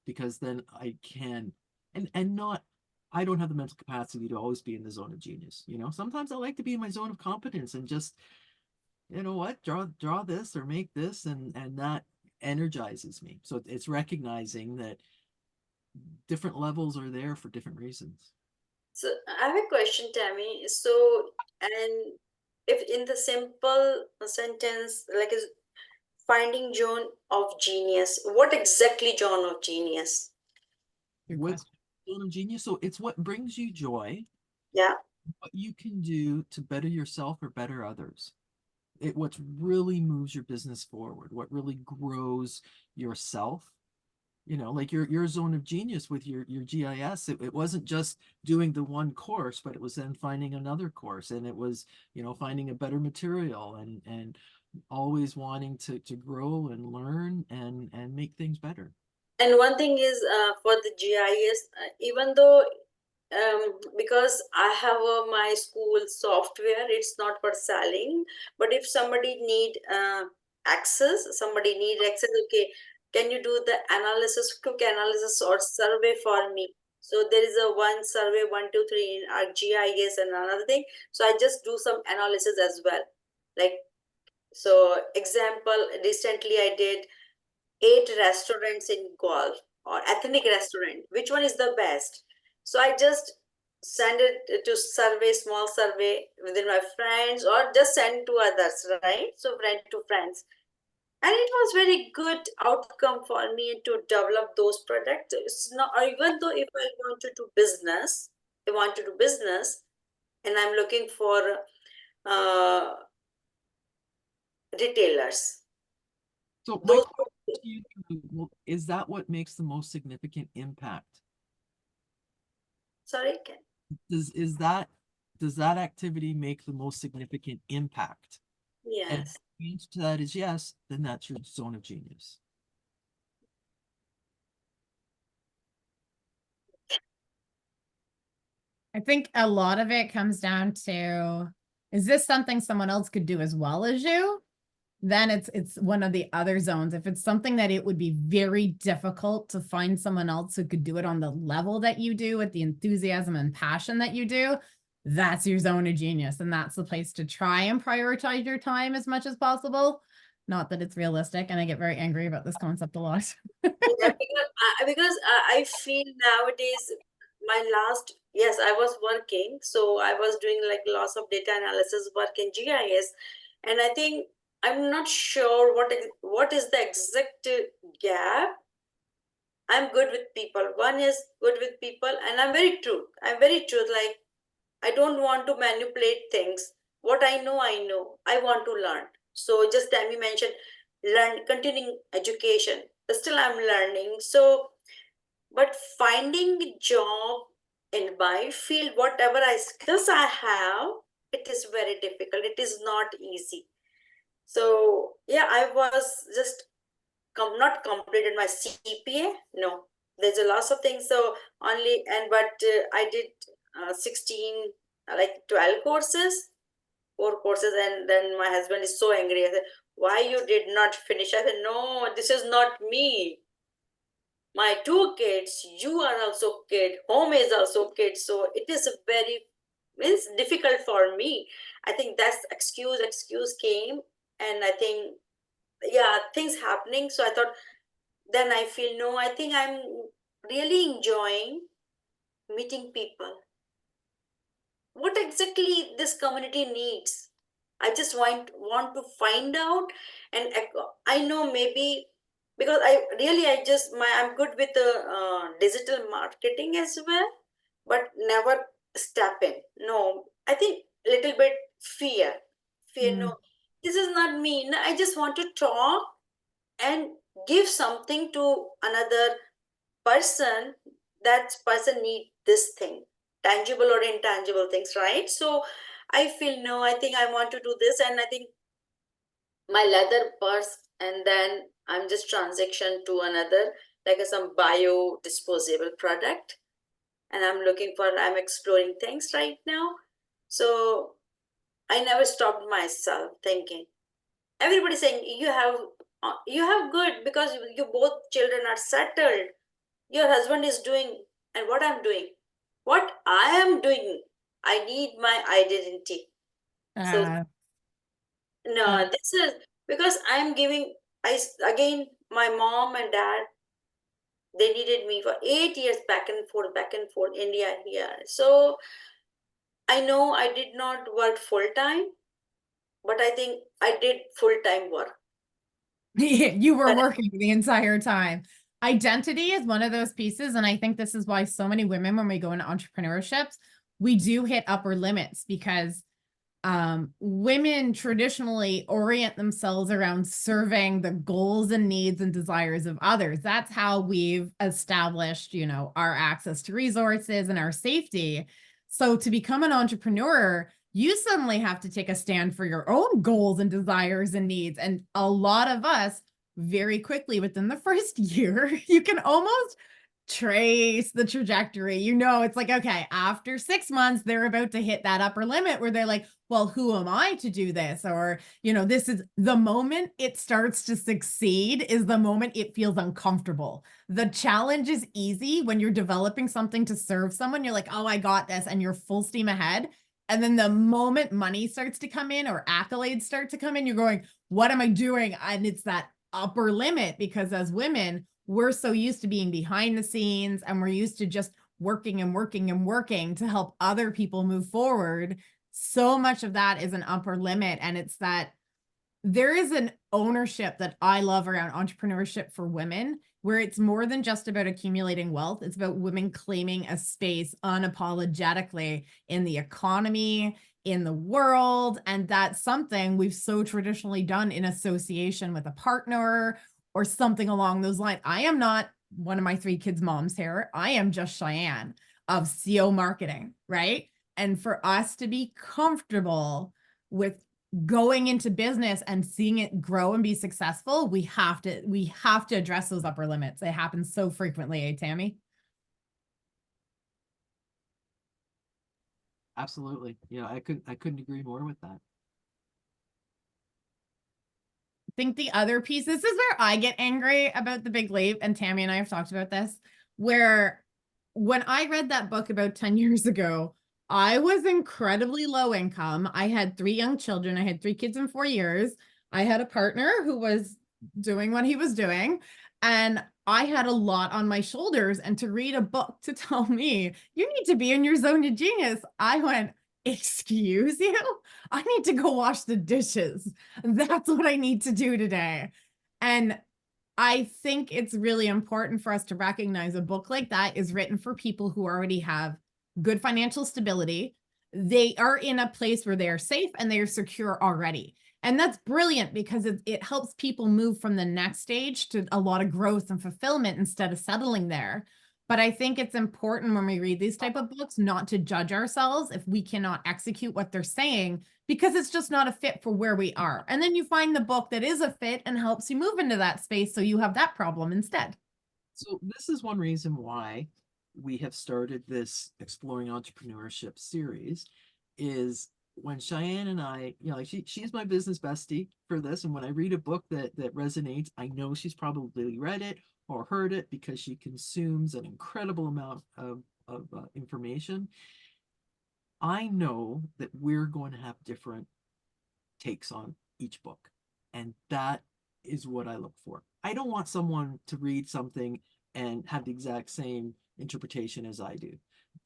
because then I can, and not, I don't have the mental capacity to always be in the zone of genius. Sometimes I like to be in my zone of competence and just, what, draw this or make this, and that energizes me. So it's recognizing that different levels are there for different reasons. So I have a question, Tammy. So, and if in the simple sentence, like is finding zone of genius. What exactly zone of genius? Good What question. zone of genius? So it's what brings you joy, Yeah. what you can do to better yourself or better others. What really moves your business forward, what really grows yourself. Like your zone of genius with your GIS, it wasn't just doing the one course, but it was then finding another course, and it was, finding a better material and always wanting to grow and learn and make things better. And one thing is for the GIS, even though because I have my school software, it's not for selling, but if somebody need access, okay, can you do the analysis, quick analysis or survey for me? So there is a one survey, 1, 2, 3 in our GIS and another thing. So I just do some analysis as well. Like, so example, recently I did 8 restaurants in golf or ethnic restaurant. Which one is the best? So I just send it to survey, small survey within my friends, or just send to others, right? So friend to friends. And it was very good outcome for me to develop those products. It's not, or even though if I want to do business, I want to do business and I'm looking for uh, retailers. So my Those, question to you, well, is that what makes the most significant impact? sorry, Does that activity make the most significant impact? And if yes. the answer to that is yes, then that's your zone of genius. I think a lot of it comes down to, is this something someone else could do as well as you? Then it's one of the other zones. If it's something that it would be very difficult to find someone else who could do it on the level that you do, with the enthusiasm and passion that you do, that's your zone of genius. And that's the place to try and prioritize your time as much as possible. Not that it's realistic, and I get very angry about this concept a lot. Yeah, because I feel nowadays my last, yes, I was working, so I was doing like lots of data analysis work in GIS, and I think I'm not sure what is the exact gap. I'm good with people. One is good with people, and I'm very true. I'm very truth. Like, I don't want to manipulate things. What I know, I know. I want to learn. So just Tammy mentioned, learn, continuing education. Still, I'm learning. So, but finding a job in my field, whatever skills I have, it is very difficult. It is not easy. So yeah, I was just not completed my CPA. No, there's a lots of things. So only but I did 16 like 12 courses, 4 courses, and then my husband is so angry. I said, "Why you did not finish?" I said, "No, this is not me. My 2 kids. You are also kid. Home is also kid. So it is very it's difficult for me." I think that's excuse came, and I think yeah, things happening. So I thought then I feel no, I think I'm really enjoying meeting people. What exactly this community needs? I just want to find out, and I know maybe because I just I'm good with the digital marketing as well, but never step in. No, I think little bit fear. Mm. No, this is not me. No, I just want to talk and give something to another person. That person need this thing, tangible or intangible things, right? So I feel no, I think I want to do this, and I think my leather purse, and then I'm just transition to another like some bio disposable product, and I'm exploring things right now. So I never stopped myself thinking. Everybody saying you have good because you both children are settled, your husband is doing, and what I'm doing, what I am doing, I need my identity. So Uh, no, this is because I'm giving. Again, my mom and dad, they needed me for 8 years, back and forth, India here. So I know I did not work full time, but I think I did full time work. You were But working the entire time. Identity is one of those pieces. And I think this is why so many women, when we go into entrepreneurships, we do hit upper limits because women traditionally orient themselves around serving the goals and needs and desires of others. That's how we've established, you know, our access to resources and our safety. So to become an entrepreneur, you suddenly have to take a stand for your own goals and desires and needs. And a lot of us, very quickly within the first year, you can almost trace the trajectory. You know, it's like, okay, after 6 months, they're about to hit that upper limit where they're like, well, who am I to do this? Or, you know, this is the moment it starts to succeed is the moment it feels uncomfortable. The challenge is easy when you're developing something to serve someone. You're like, oh, I got this, and you're full steam ahead. And then the moment money starts to come in or accolades start to come in, you're going, what am I doing? And it's that upper limit because as women, we're so used to being behind the scenes and we're used to just working and working and working to help other people move forward. So much of that is an upper limit. And it's that there is an ownership that I love around entrepreneurship for women, where it's more than just about accumulating wealth. It's about women claiming a space unapologetically in the economy, in the world. And that's something we've so traditionally done in association with a partner or something along those lines. I am not one of my 3 kids' moms here. I am just Cheyanne of CO marketing, right? And for us to be comfortable with going into business and seeing it grow and be successful, we have to address those upper limits. It happens so frequently, eh, Tammy? Absolutely. Yeah, I couldn't agree more with that. I think the other piece, this is where I get angry about the big leap, and Tammy and I have talked about this, where when I read that book about 10 years ago, I was incredibly low income. I had 3 young children. I had 3 kids in 4 years. I had a partner who was doing what he was doing. And I had a lot on my shoulders. And to read a book to tell me, you need to be in your zone of genius, I went, excuse you? I need to go wash the dishes. That's what I need to do today. And I think it's really important for us to recognize a book like that is written for people who already have good financial stability. They are in a place where they are safe and they are secure already. And that's brilliant because it helps people move from the next stage to a lot of growth and fulfillment instead of settling there. But I think it's important when we read these type of books not to judge ourselves if we cannot execute what they're saying, because it's just not a fit for where we are. And then you find the book that is a fit and helps you move into that space so you have that problem instead. So this is one reason why we have started this Exploring Entrepreneurship series is when Cheyanne and I, you know, like she's my business bestie for this. And when I read a book that resonates, I know she's probably read it or heard it because she consumes an incredible amount of information. I know that we're going to have different takes on each book. And that is what I look for. I don't want someone to read something and have the exact same interpretation as I do.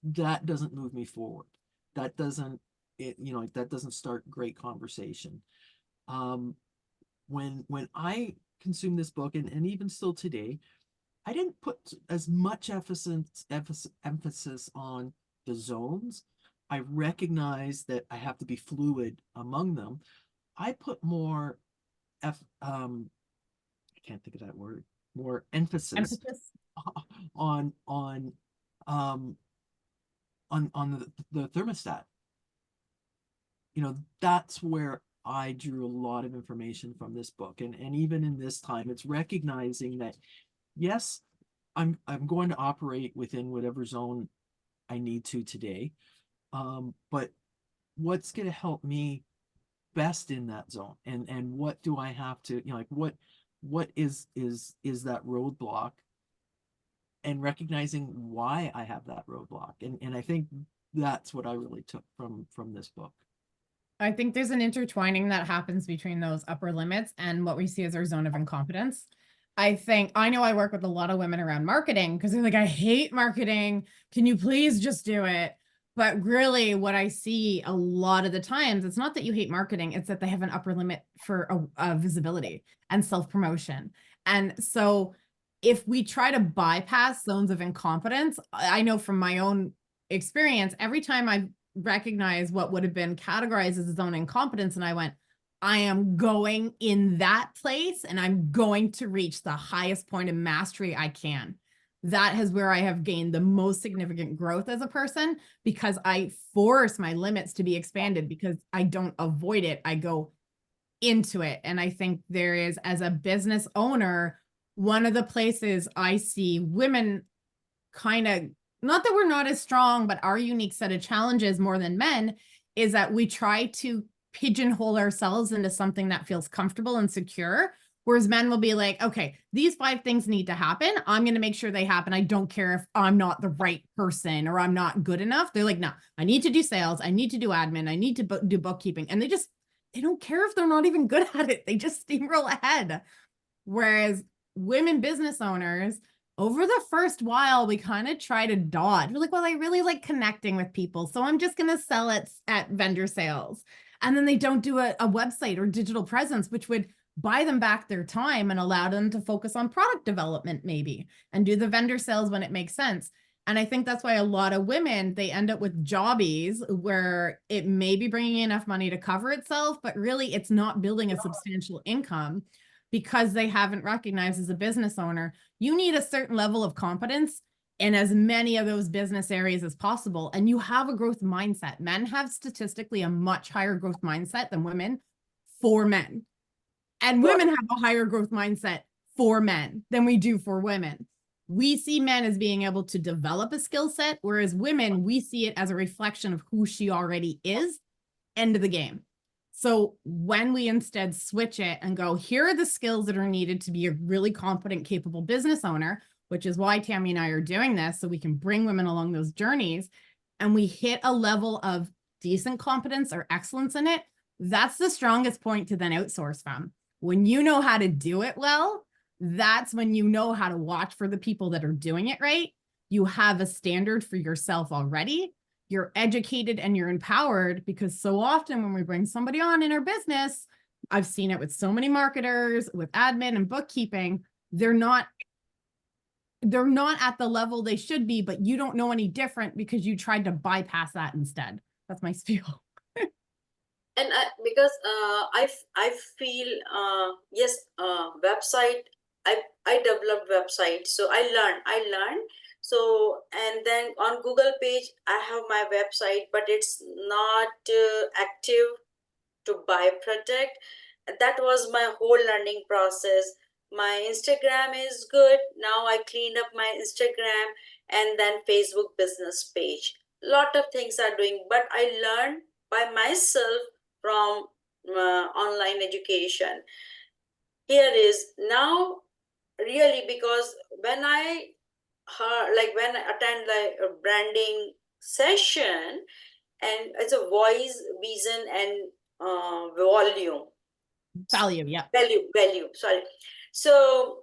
That doesn't move me forward. That doesn't, that doesn't start great conversation. When I consumed this book, and even still today, I didn't put as much emphasis on the zones. I recognize that I have to be fluid among them. I put more I can't think of that word, more emphasis on the thermostat. You know, that's where I drew a lot of information from this book. And even in this time, it's recognizing that yes, I'm going to operate within whatever zone I need to today. But what's going to help me best in that zone, and what do I have to, like what is that roadblock, and recognizing why I have that roadblock. And I think that's what I really took from this book. I think there's an intertwining that happens between those upper limits and what we see as our zone of incompetence. I know I work with a lot of women around marketing because they're like, I hate marketing. Can you please just do it? But really what I see a lot of the times, it's not that you hate marketing, it's that they have an upper limit for a visibility and self-promotion. And so if we try to bypass zones of incompetence, I know from my own experience, every time I recognize what would have been categorized as a zone of incompetence, and I went, I am going in that place and I'm going to reach the highest point of mastery I can. That is where I have gained the most significant growth as a person, because I force my limits to be expanded, because I don't avoid it. I go into it. And I think there is, as a business owner, one of the places I see women kind of, not that we're not as strong, but our unique set of challenges more than men, is that we try to pigeonhole ourselves into something that feels comfortable and secure. Whereas men will be like, okay, these 5 things need to happen. I'm going to make sure they happen. I don't care if I'm not the right person or I'm not good enough. They're like, no, I need to do sales. I need to do admin. I need to do bookkeeping. And they don't care if they're not even good at it. They just steamroll ahead. Whereas women business owners, over the first while, we kind of try to dodge. We're like, well, I really like connecting with people, so I'm just going to sell it at vendor sales. And then they don't do a website or digital presence, which would buy them back their time and allow them to focus on product development maybe, and do the vendor sales when it makes sense. And I think that's why a lot of women, they end up with jobbies where it may be bringing enough money to cover itself, but really it's not building a substantial income, because they haven't recognized, as a business owner, you need a certain level of competence in as many of those business areas as possible. And you have a growth mindset. Men have statistically a much higher growth mindset than women, for men. And women have a higher growth mindset for men than we do for women. We see men as being able to develop a skill set, whereas women, we see it as a reflection of who she already is. End of the game. So when we instead switch it and go, here are the skills that are needed to be a really competent, capable business owner, which is why Tammy and I are doing this, so we can bring women along those journeys, and we hit a level of decent competence or excellence in it, that's the strongest point to then outsource from. When you know how to do it well, that's when you know how to watch for the people that are doing it right. You have a standard for yourself already. You're educated and you're empowered, because so often when we bring somebody on in our business, I've seen it with so many marketers, with admin and bookkeeping, they're not at the level they should be, but you don't know any different because you tried to bypass that instead. That's my spiel. And because I feel yes, website, I developed website, so I learned. So, and then on Google page I have my website, but it's not active to buy product. That was my whole learning process. My Instagram is good now. I cleaned up my Instagram, and then Facebook business page. Lot of things are doing, but I learned by myself from online education. Here is now really, because when I when I attend like a branding session, and it's a voice, vision, and volume, Value, yeah. value, sorry. So,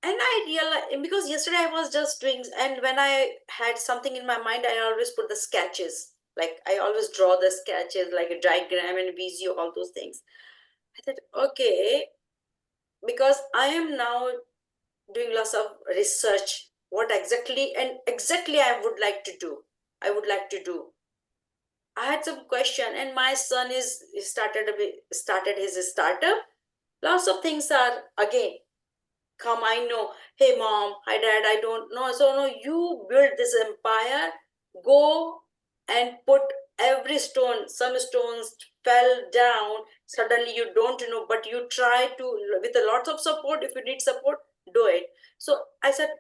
and I realized, because yesterday I was just doing, and when I had something in my mind, I always put the sketches, like I always draw the sketches like a diagram and visio, all those things. I thought, okay, because I am now doing lots of research, what exactly and exactly I would like to do. I would like to do. I had some question, and my son is started his startup. Lots of things are again come. I know. Hey mom, hi dad. I don't know. So no, you build this empire. Go and put every stone. Some stones fell down. Suddenly you don't know, but you try to with a lot of support. If you need support, do it. So I said,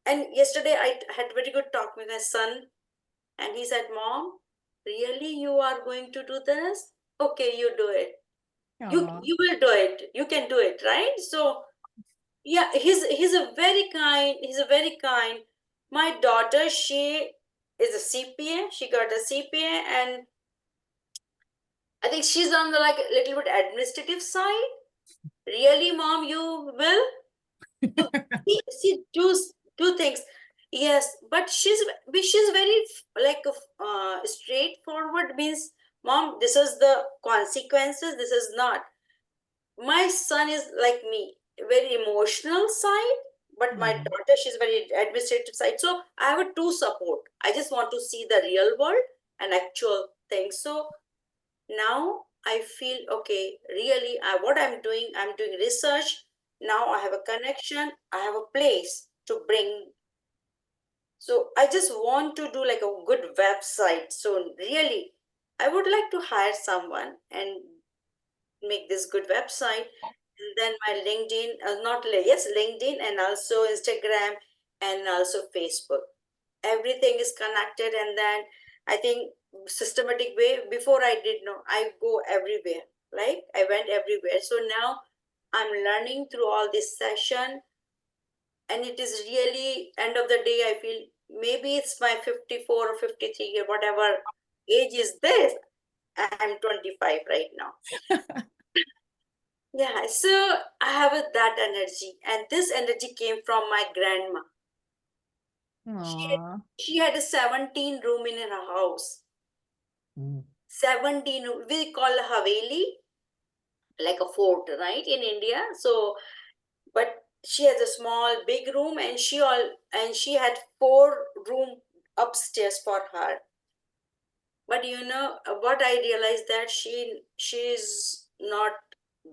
and yesterday I had very good talk with my son, and he said, Mom, really you are going to do this? Okay, you do it. You will do it. You can do it, right? So yeah, he's a very kind. My daughter, she is a CPA. She got a CPA, and I think she's on the like a little bit administrative side. Really, Mom, you will? So see two things. Yes, but she's very like straightforward. Means, mom, this is the consequences. This is not. My son is like me, very emotional side, but my Mm. daughter, she's very administrative side. So I have a two support. I just want to see the real world and actual things. So now I feel okay, really, what I'm doing research. Now I have a connection, I have a place to bring. So I just want to do like a good website. So really, I would like to hire someone and make this good website. And then my LinkedIn, yes, LinkedIn and also Instagram and also Facebook. Everything is connected, and then I think systematic way. Before I did know, I go everywhere. Like I went everywhere. So now I'm learning through all this session, and it is really end of the day. I feel maybe it's my 54 or 53 year whatever age is this. I'm 25 right now. Yeah, so I have that energy, and this energy came from my grandma. She, Aw. she had a 17 room in her house. Mm. 17, we call Haveli, like a fort, right, in India. So, but she has a small, big room, and she had 4 room upstairs for her. But what I realized that she's not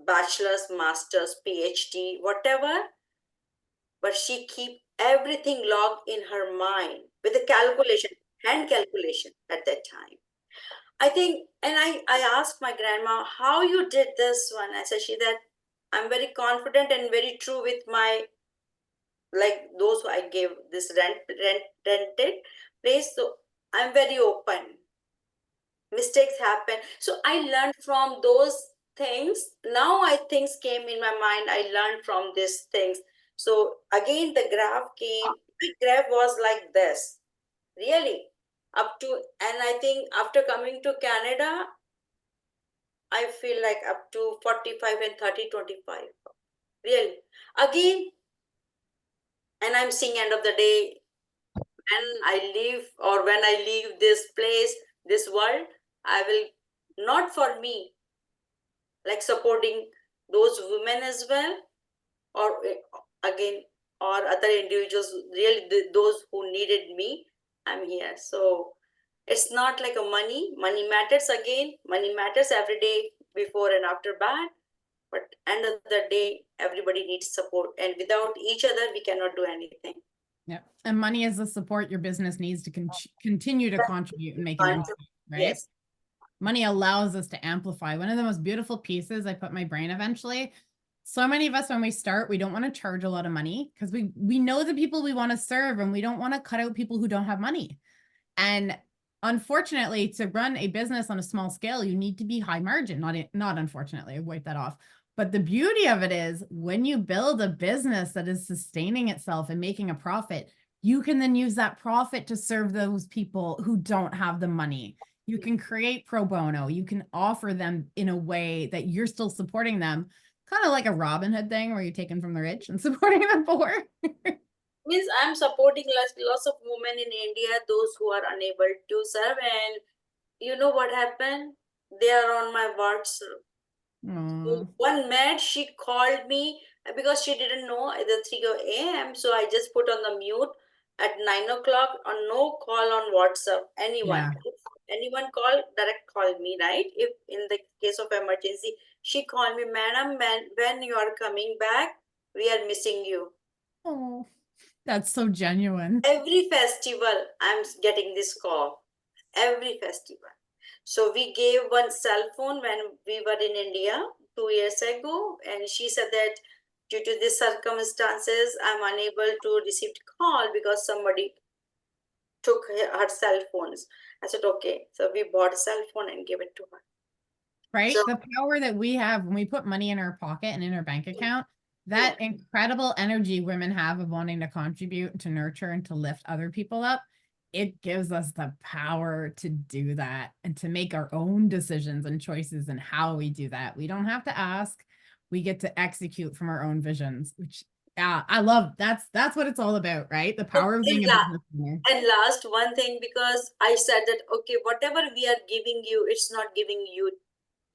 bachelor's, master's, PhD, whatever, but she keep everything logged in her mind with a calculation, hand calculation at that time. I think, and I asked my grandma, how you did this one? I said, she that I'm very confident and very true with my, like those who I gave this rented place. So I'm very open. Mistakes happen. So I learned from those things. Now I things came in my mind. I learned from these things. So again, the graph came. The graph was like this, really, up to, and I think after coming to Canada, I feel like up to 45 and 30, 25. Really. Again, and I'm seeing end of the day, when I leave or when I leave this place, this world, I will not for me, like supporting those women as well, or again, or other individuals, really those who needed me. I'm here. So it's not like a money matters, again, money matters every day, before and after bad, but end of the day everybody needs support, and without each other we cannot do anything. Yeah. And money is the support your business needs to continue to contribute and make an impact, right? Yes. Money allows us to amplify. One of the most beautiful pieces, I put my brain eventually. So many of us, when we start, we don't want to charge a lot of money because we know the people we want to serve, and we don't want to cut out people who don't have money. And unfortunately, to run a business on a small scale, you need to be high margin. Not unfortunately, I wipe that off. But the beauty of it is when you build a business that is sustaining itself and making a profit, you can then use that profit to serve those people who don't have the money. You can create pro bono. You can offer them in a way that you're still supporting them, kind of like a Robin Hood thing where you're taking from the rich and supporting the poor. Means I'm supporting lots of women in India, those who are unable to serve, and you know what happened? They are on my WhatsApp. Aww. One man, she called me because she didn't know the 3 a.m. So I just put on the mute at 9 o'clock, or no call on WhatsApp. Anyone, Yeah. if anyone call, direct call me, right? If in the case of emergency, she called me, madam, when you are coming back, we are missing you. Oh, that's so genuine. Every festival, I'm getting this call. Every festival. So we gave one cell phone when we were in India 2 years ago, and she said that due to these circumstances, I'm unable to receive call because somebody took her cell phones. I said, okay. So we bought a cell phone and gave it to her. Right? So The power that we have when we put money in our pocket and in our bank account, that incredible energy women have of wanting to contribute, to nurture, and to lift other people up, it gives us the power to do that and to make our own decisions and choices and how we do that. We don't have to ask. We get to execute from our own visions, which Yeah, I love that's what it's all about, right? The power of being a business owner. And last one thing, because I said that, okay, whatever we are giving you, it's not giving you,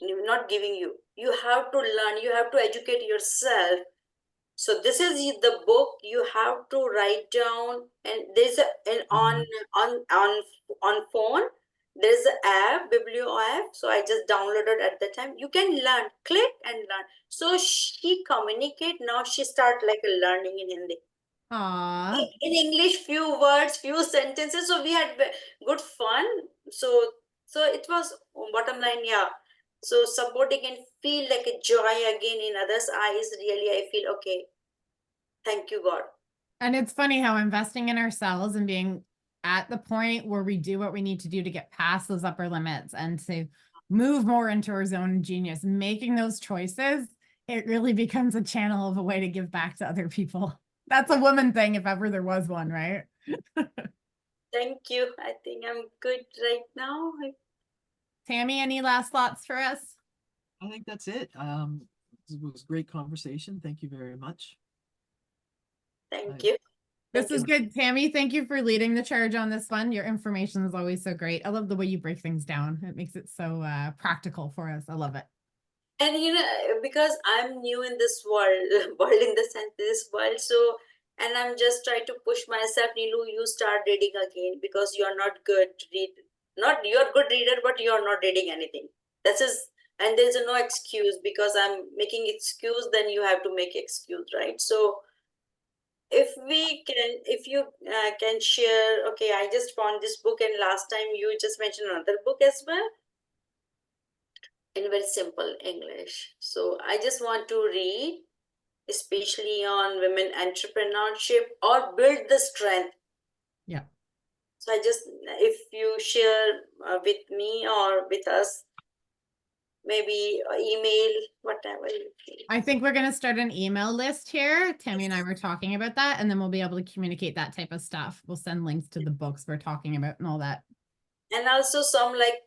not giving you. You have to learn, you have to educate yourself. So this is the book you have to write down, and there's an on phone. There's an app, Biblio app. So I just downloaded at the time. You can learn, click and learn. So she communicate now. She start like learning in Hindi. Aw. In English, few words, few sentences. So we had good fun. So it was bottom line, yeah. So supporting and feel like a joy again in others' eyes. Really, I feel okay. Thank you, God. And it's funny how investing in ourselves and being at the point where we do what we need to do to get past those upper limits and to move more into our zone of genius, making those choices, it really becomes a channel of a way to give back to other people. That's a woman thing, if ever there was one, right? Thank you. I think I'm good right now. Tammy, any last thoughts for us? I think that's it. It was a great conversation. Thank you very much. Thank you. This Thank is you. good. Tammy, thank you for leading the charge on this one. Your information is always so great. I love the way you break things down. It makes it so practical for us. I love it. And because I'm new in this world in the sense this world, so and I'm just trying to push myself. Nilu, you start reading again because you're not good read. Not you're good reader, but you're not reading anything. This is and there's no excuse because I'm making excuse. Then you have to make excuse, right? So if you can share, okay, I just found this book, and last time you just mentioned another book as well in very simple English. So I just want to read, especially on women entrepreneurship or build the strength. Yeah. So I just, if you share with me or with us, maybe email, whatever you feel. I think we're going to start an email list here. Tammy and I were talking about that, and then we'll be able to communicate that type of stuff. We'll send links to the books we're talking about and all that. And also some like,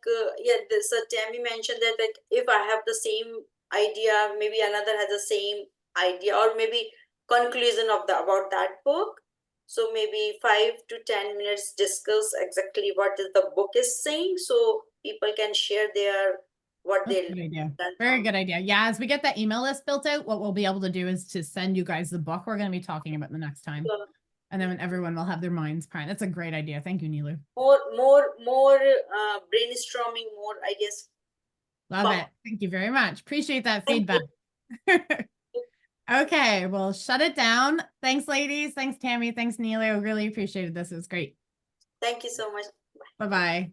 this Tammy mentioned that like if I have the same idea, maybe another has the same idea, or maybe conclusion of the about that book. So maybe 5 to 10 minutes discuss exactly what is the book is saying, so people can share their what That's they a good idea. learned Very from. good idea. Yeah, as we get that email list built out, what we'll be able to do is to send you guys the book we're going to be talking about the next time. So And then everyone will have their minds primed. That's a great idea. Thank you, Nilu. more brainstorming, more ideas. Love it. Thank you very much. Appreciate that feedback. Okay, well, shut it down. Thanks, ladies. Thanks, Tammy. Thanks, Nilu. Really appreciated this. It was great. Thank you so much. Bye-bye.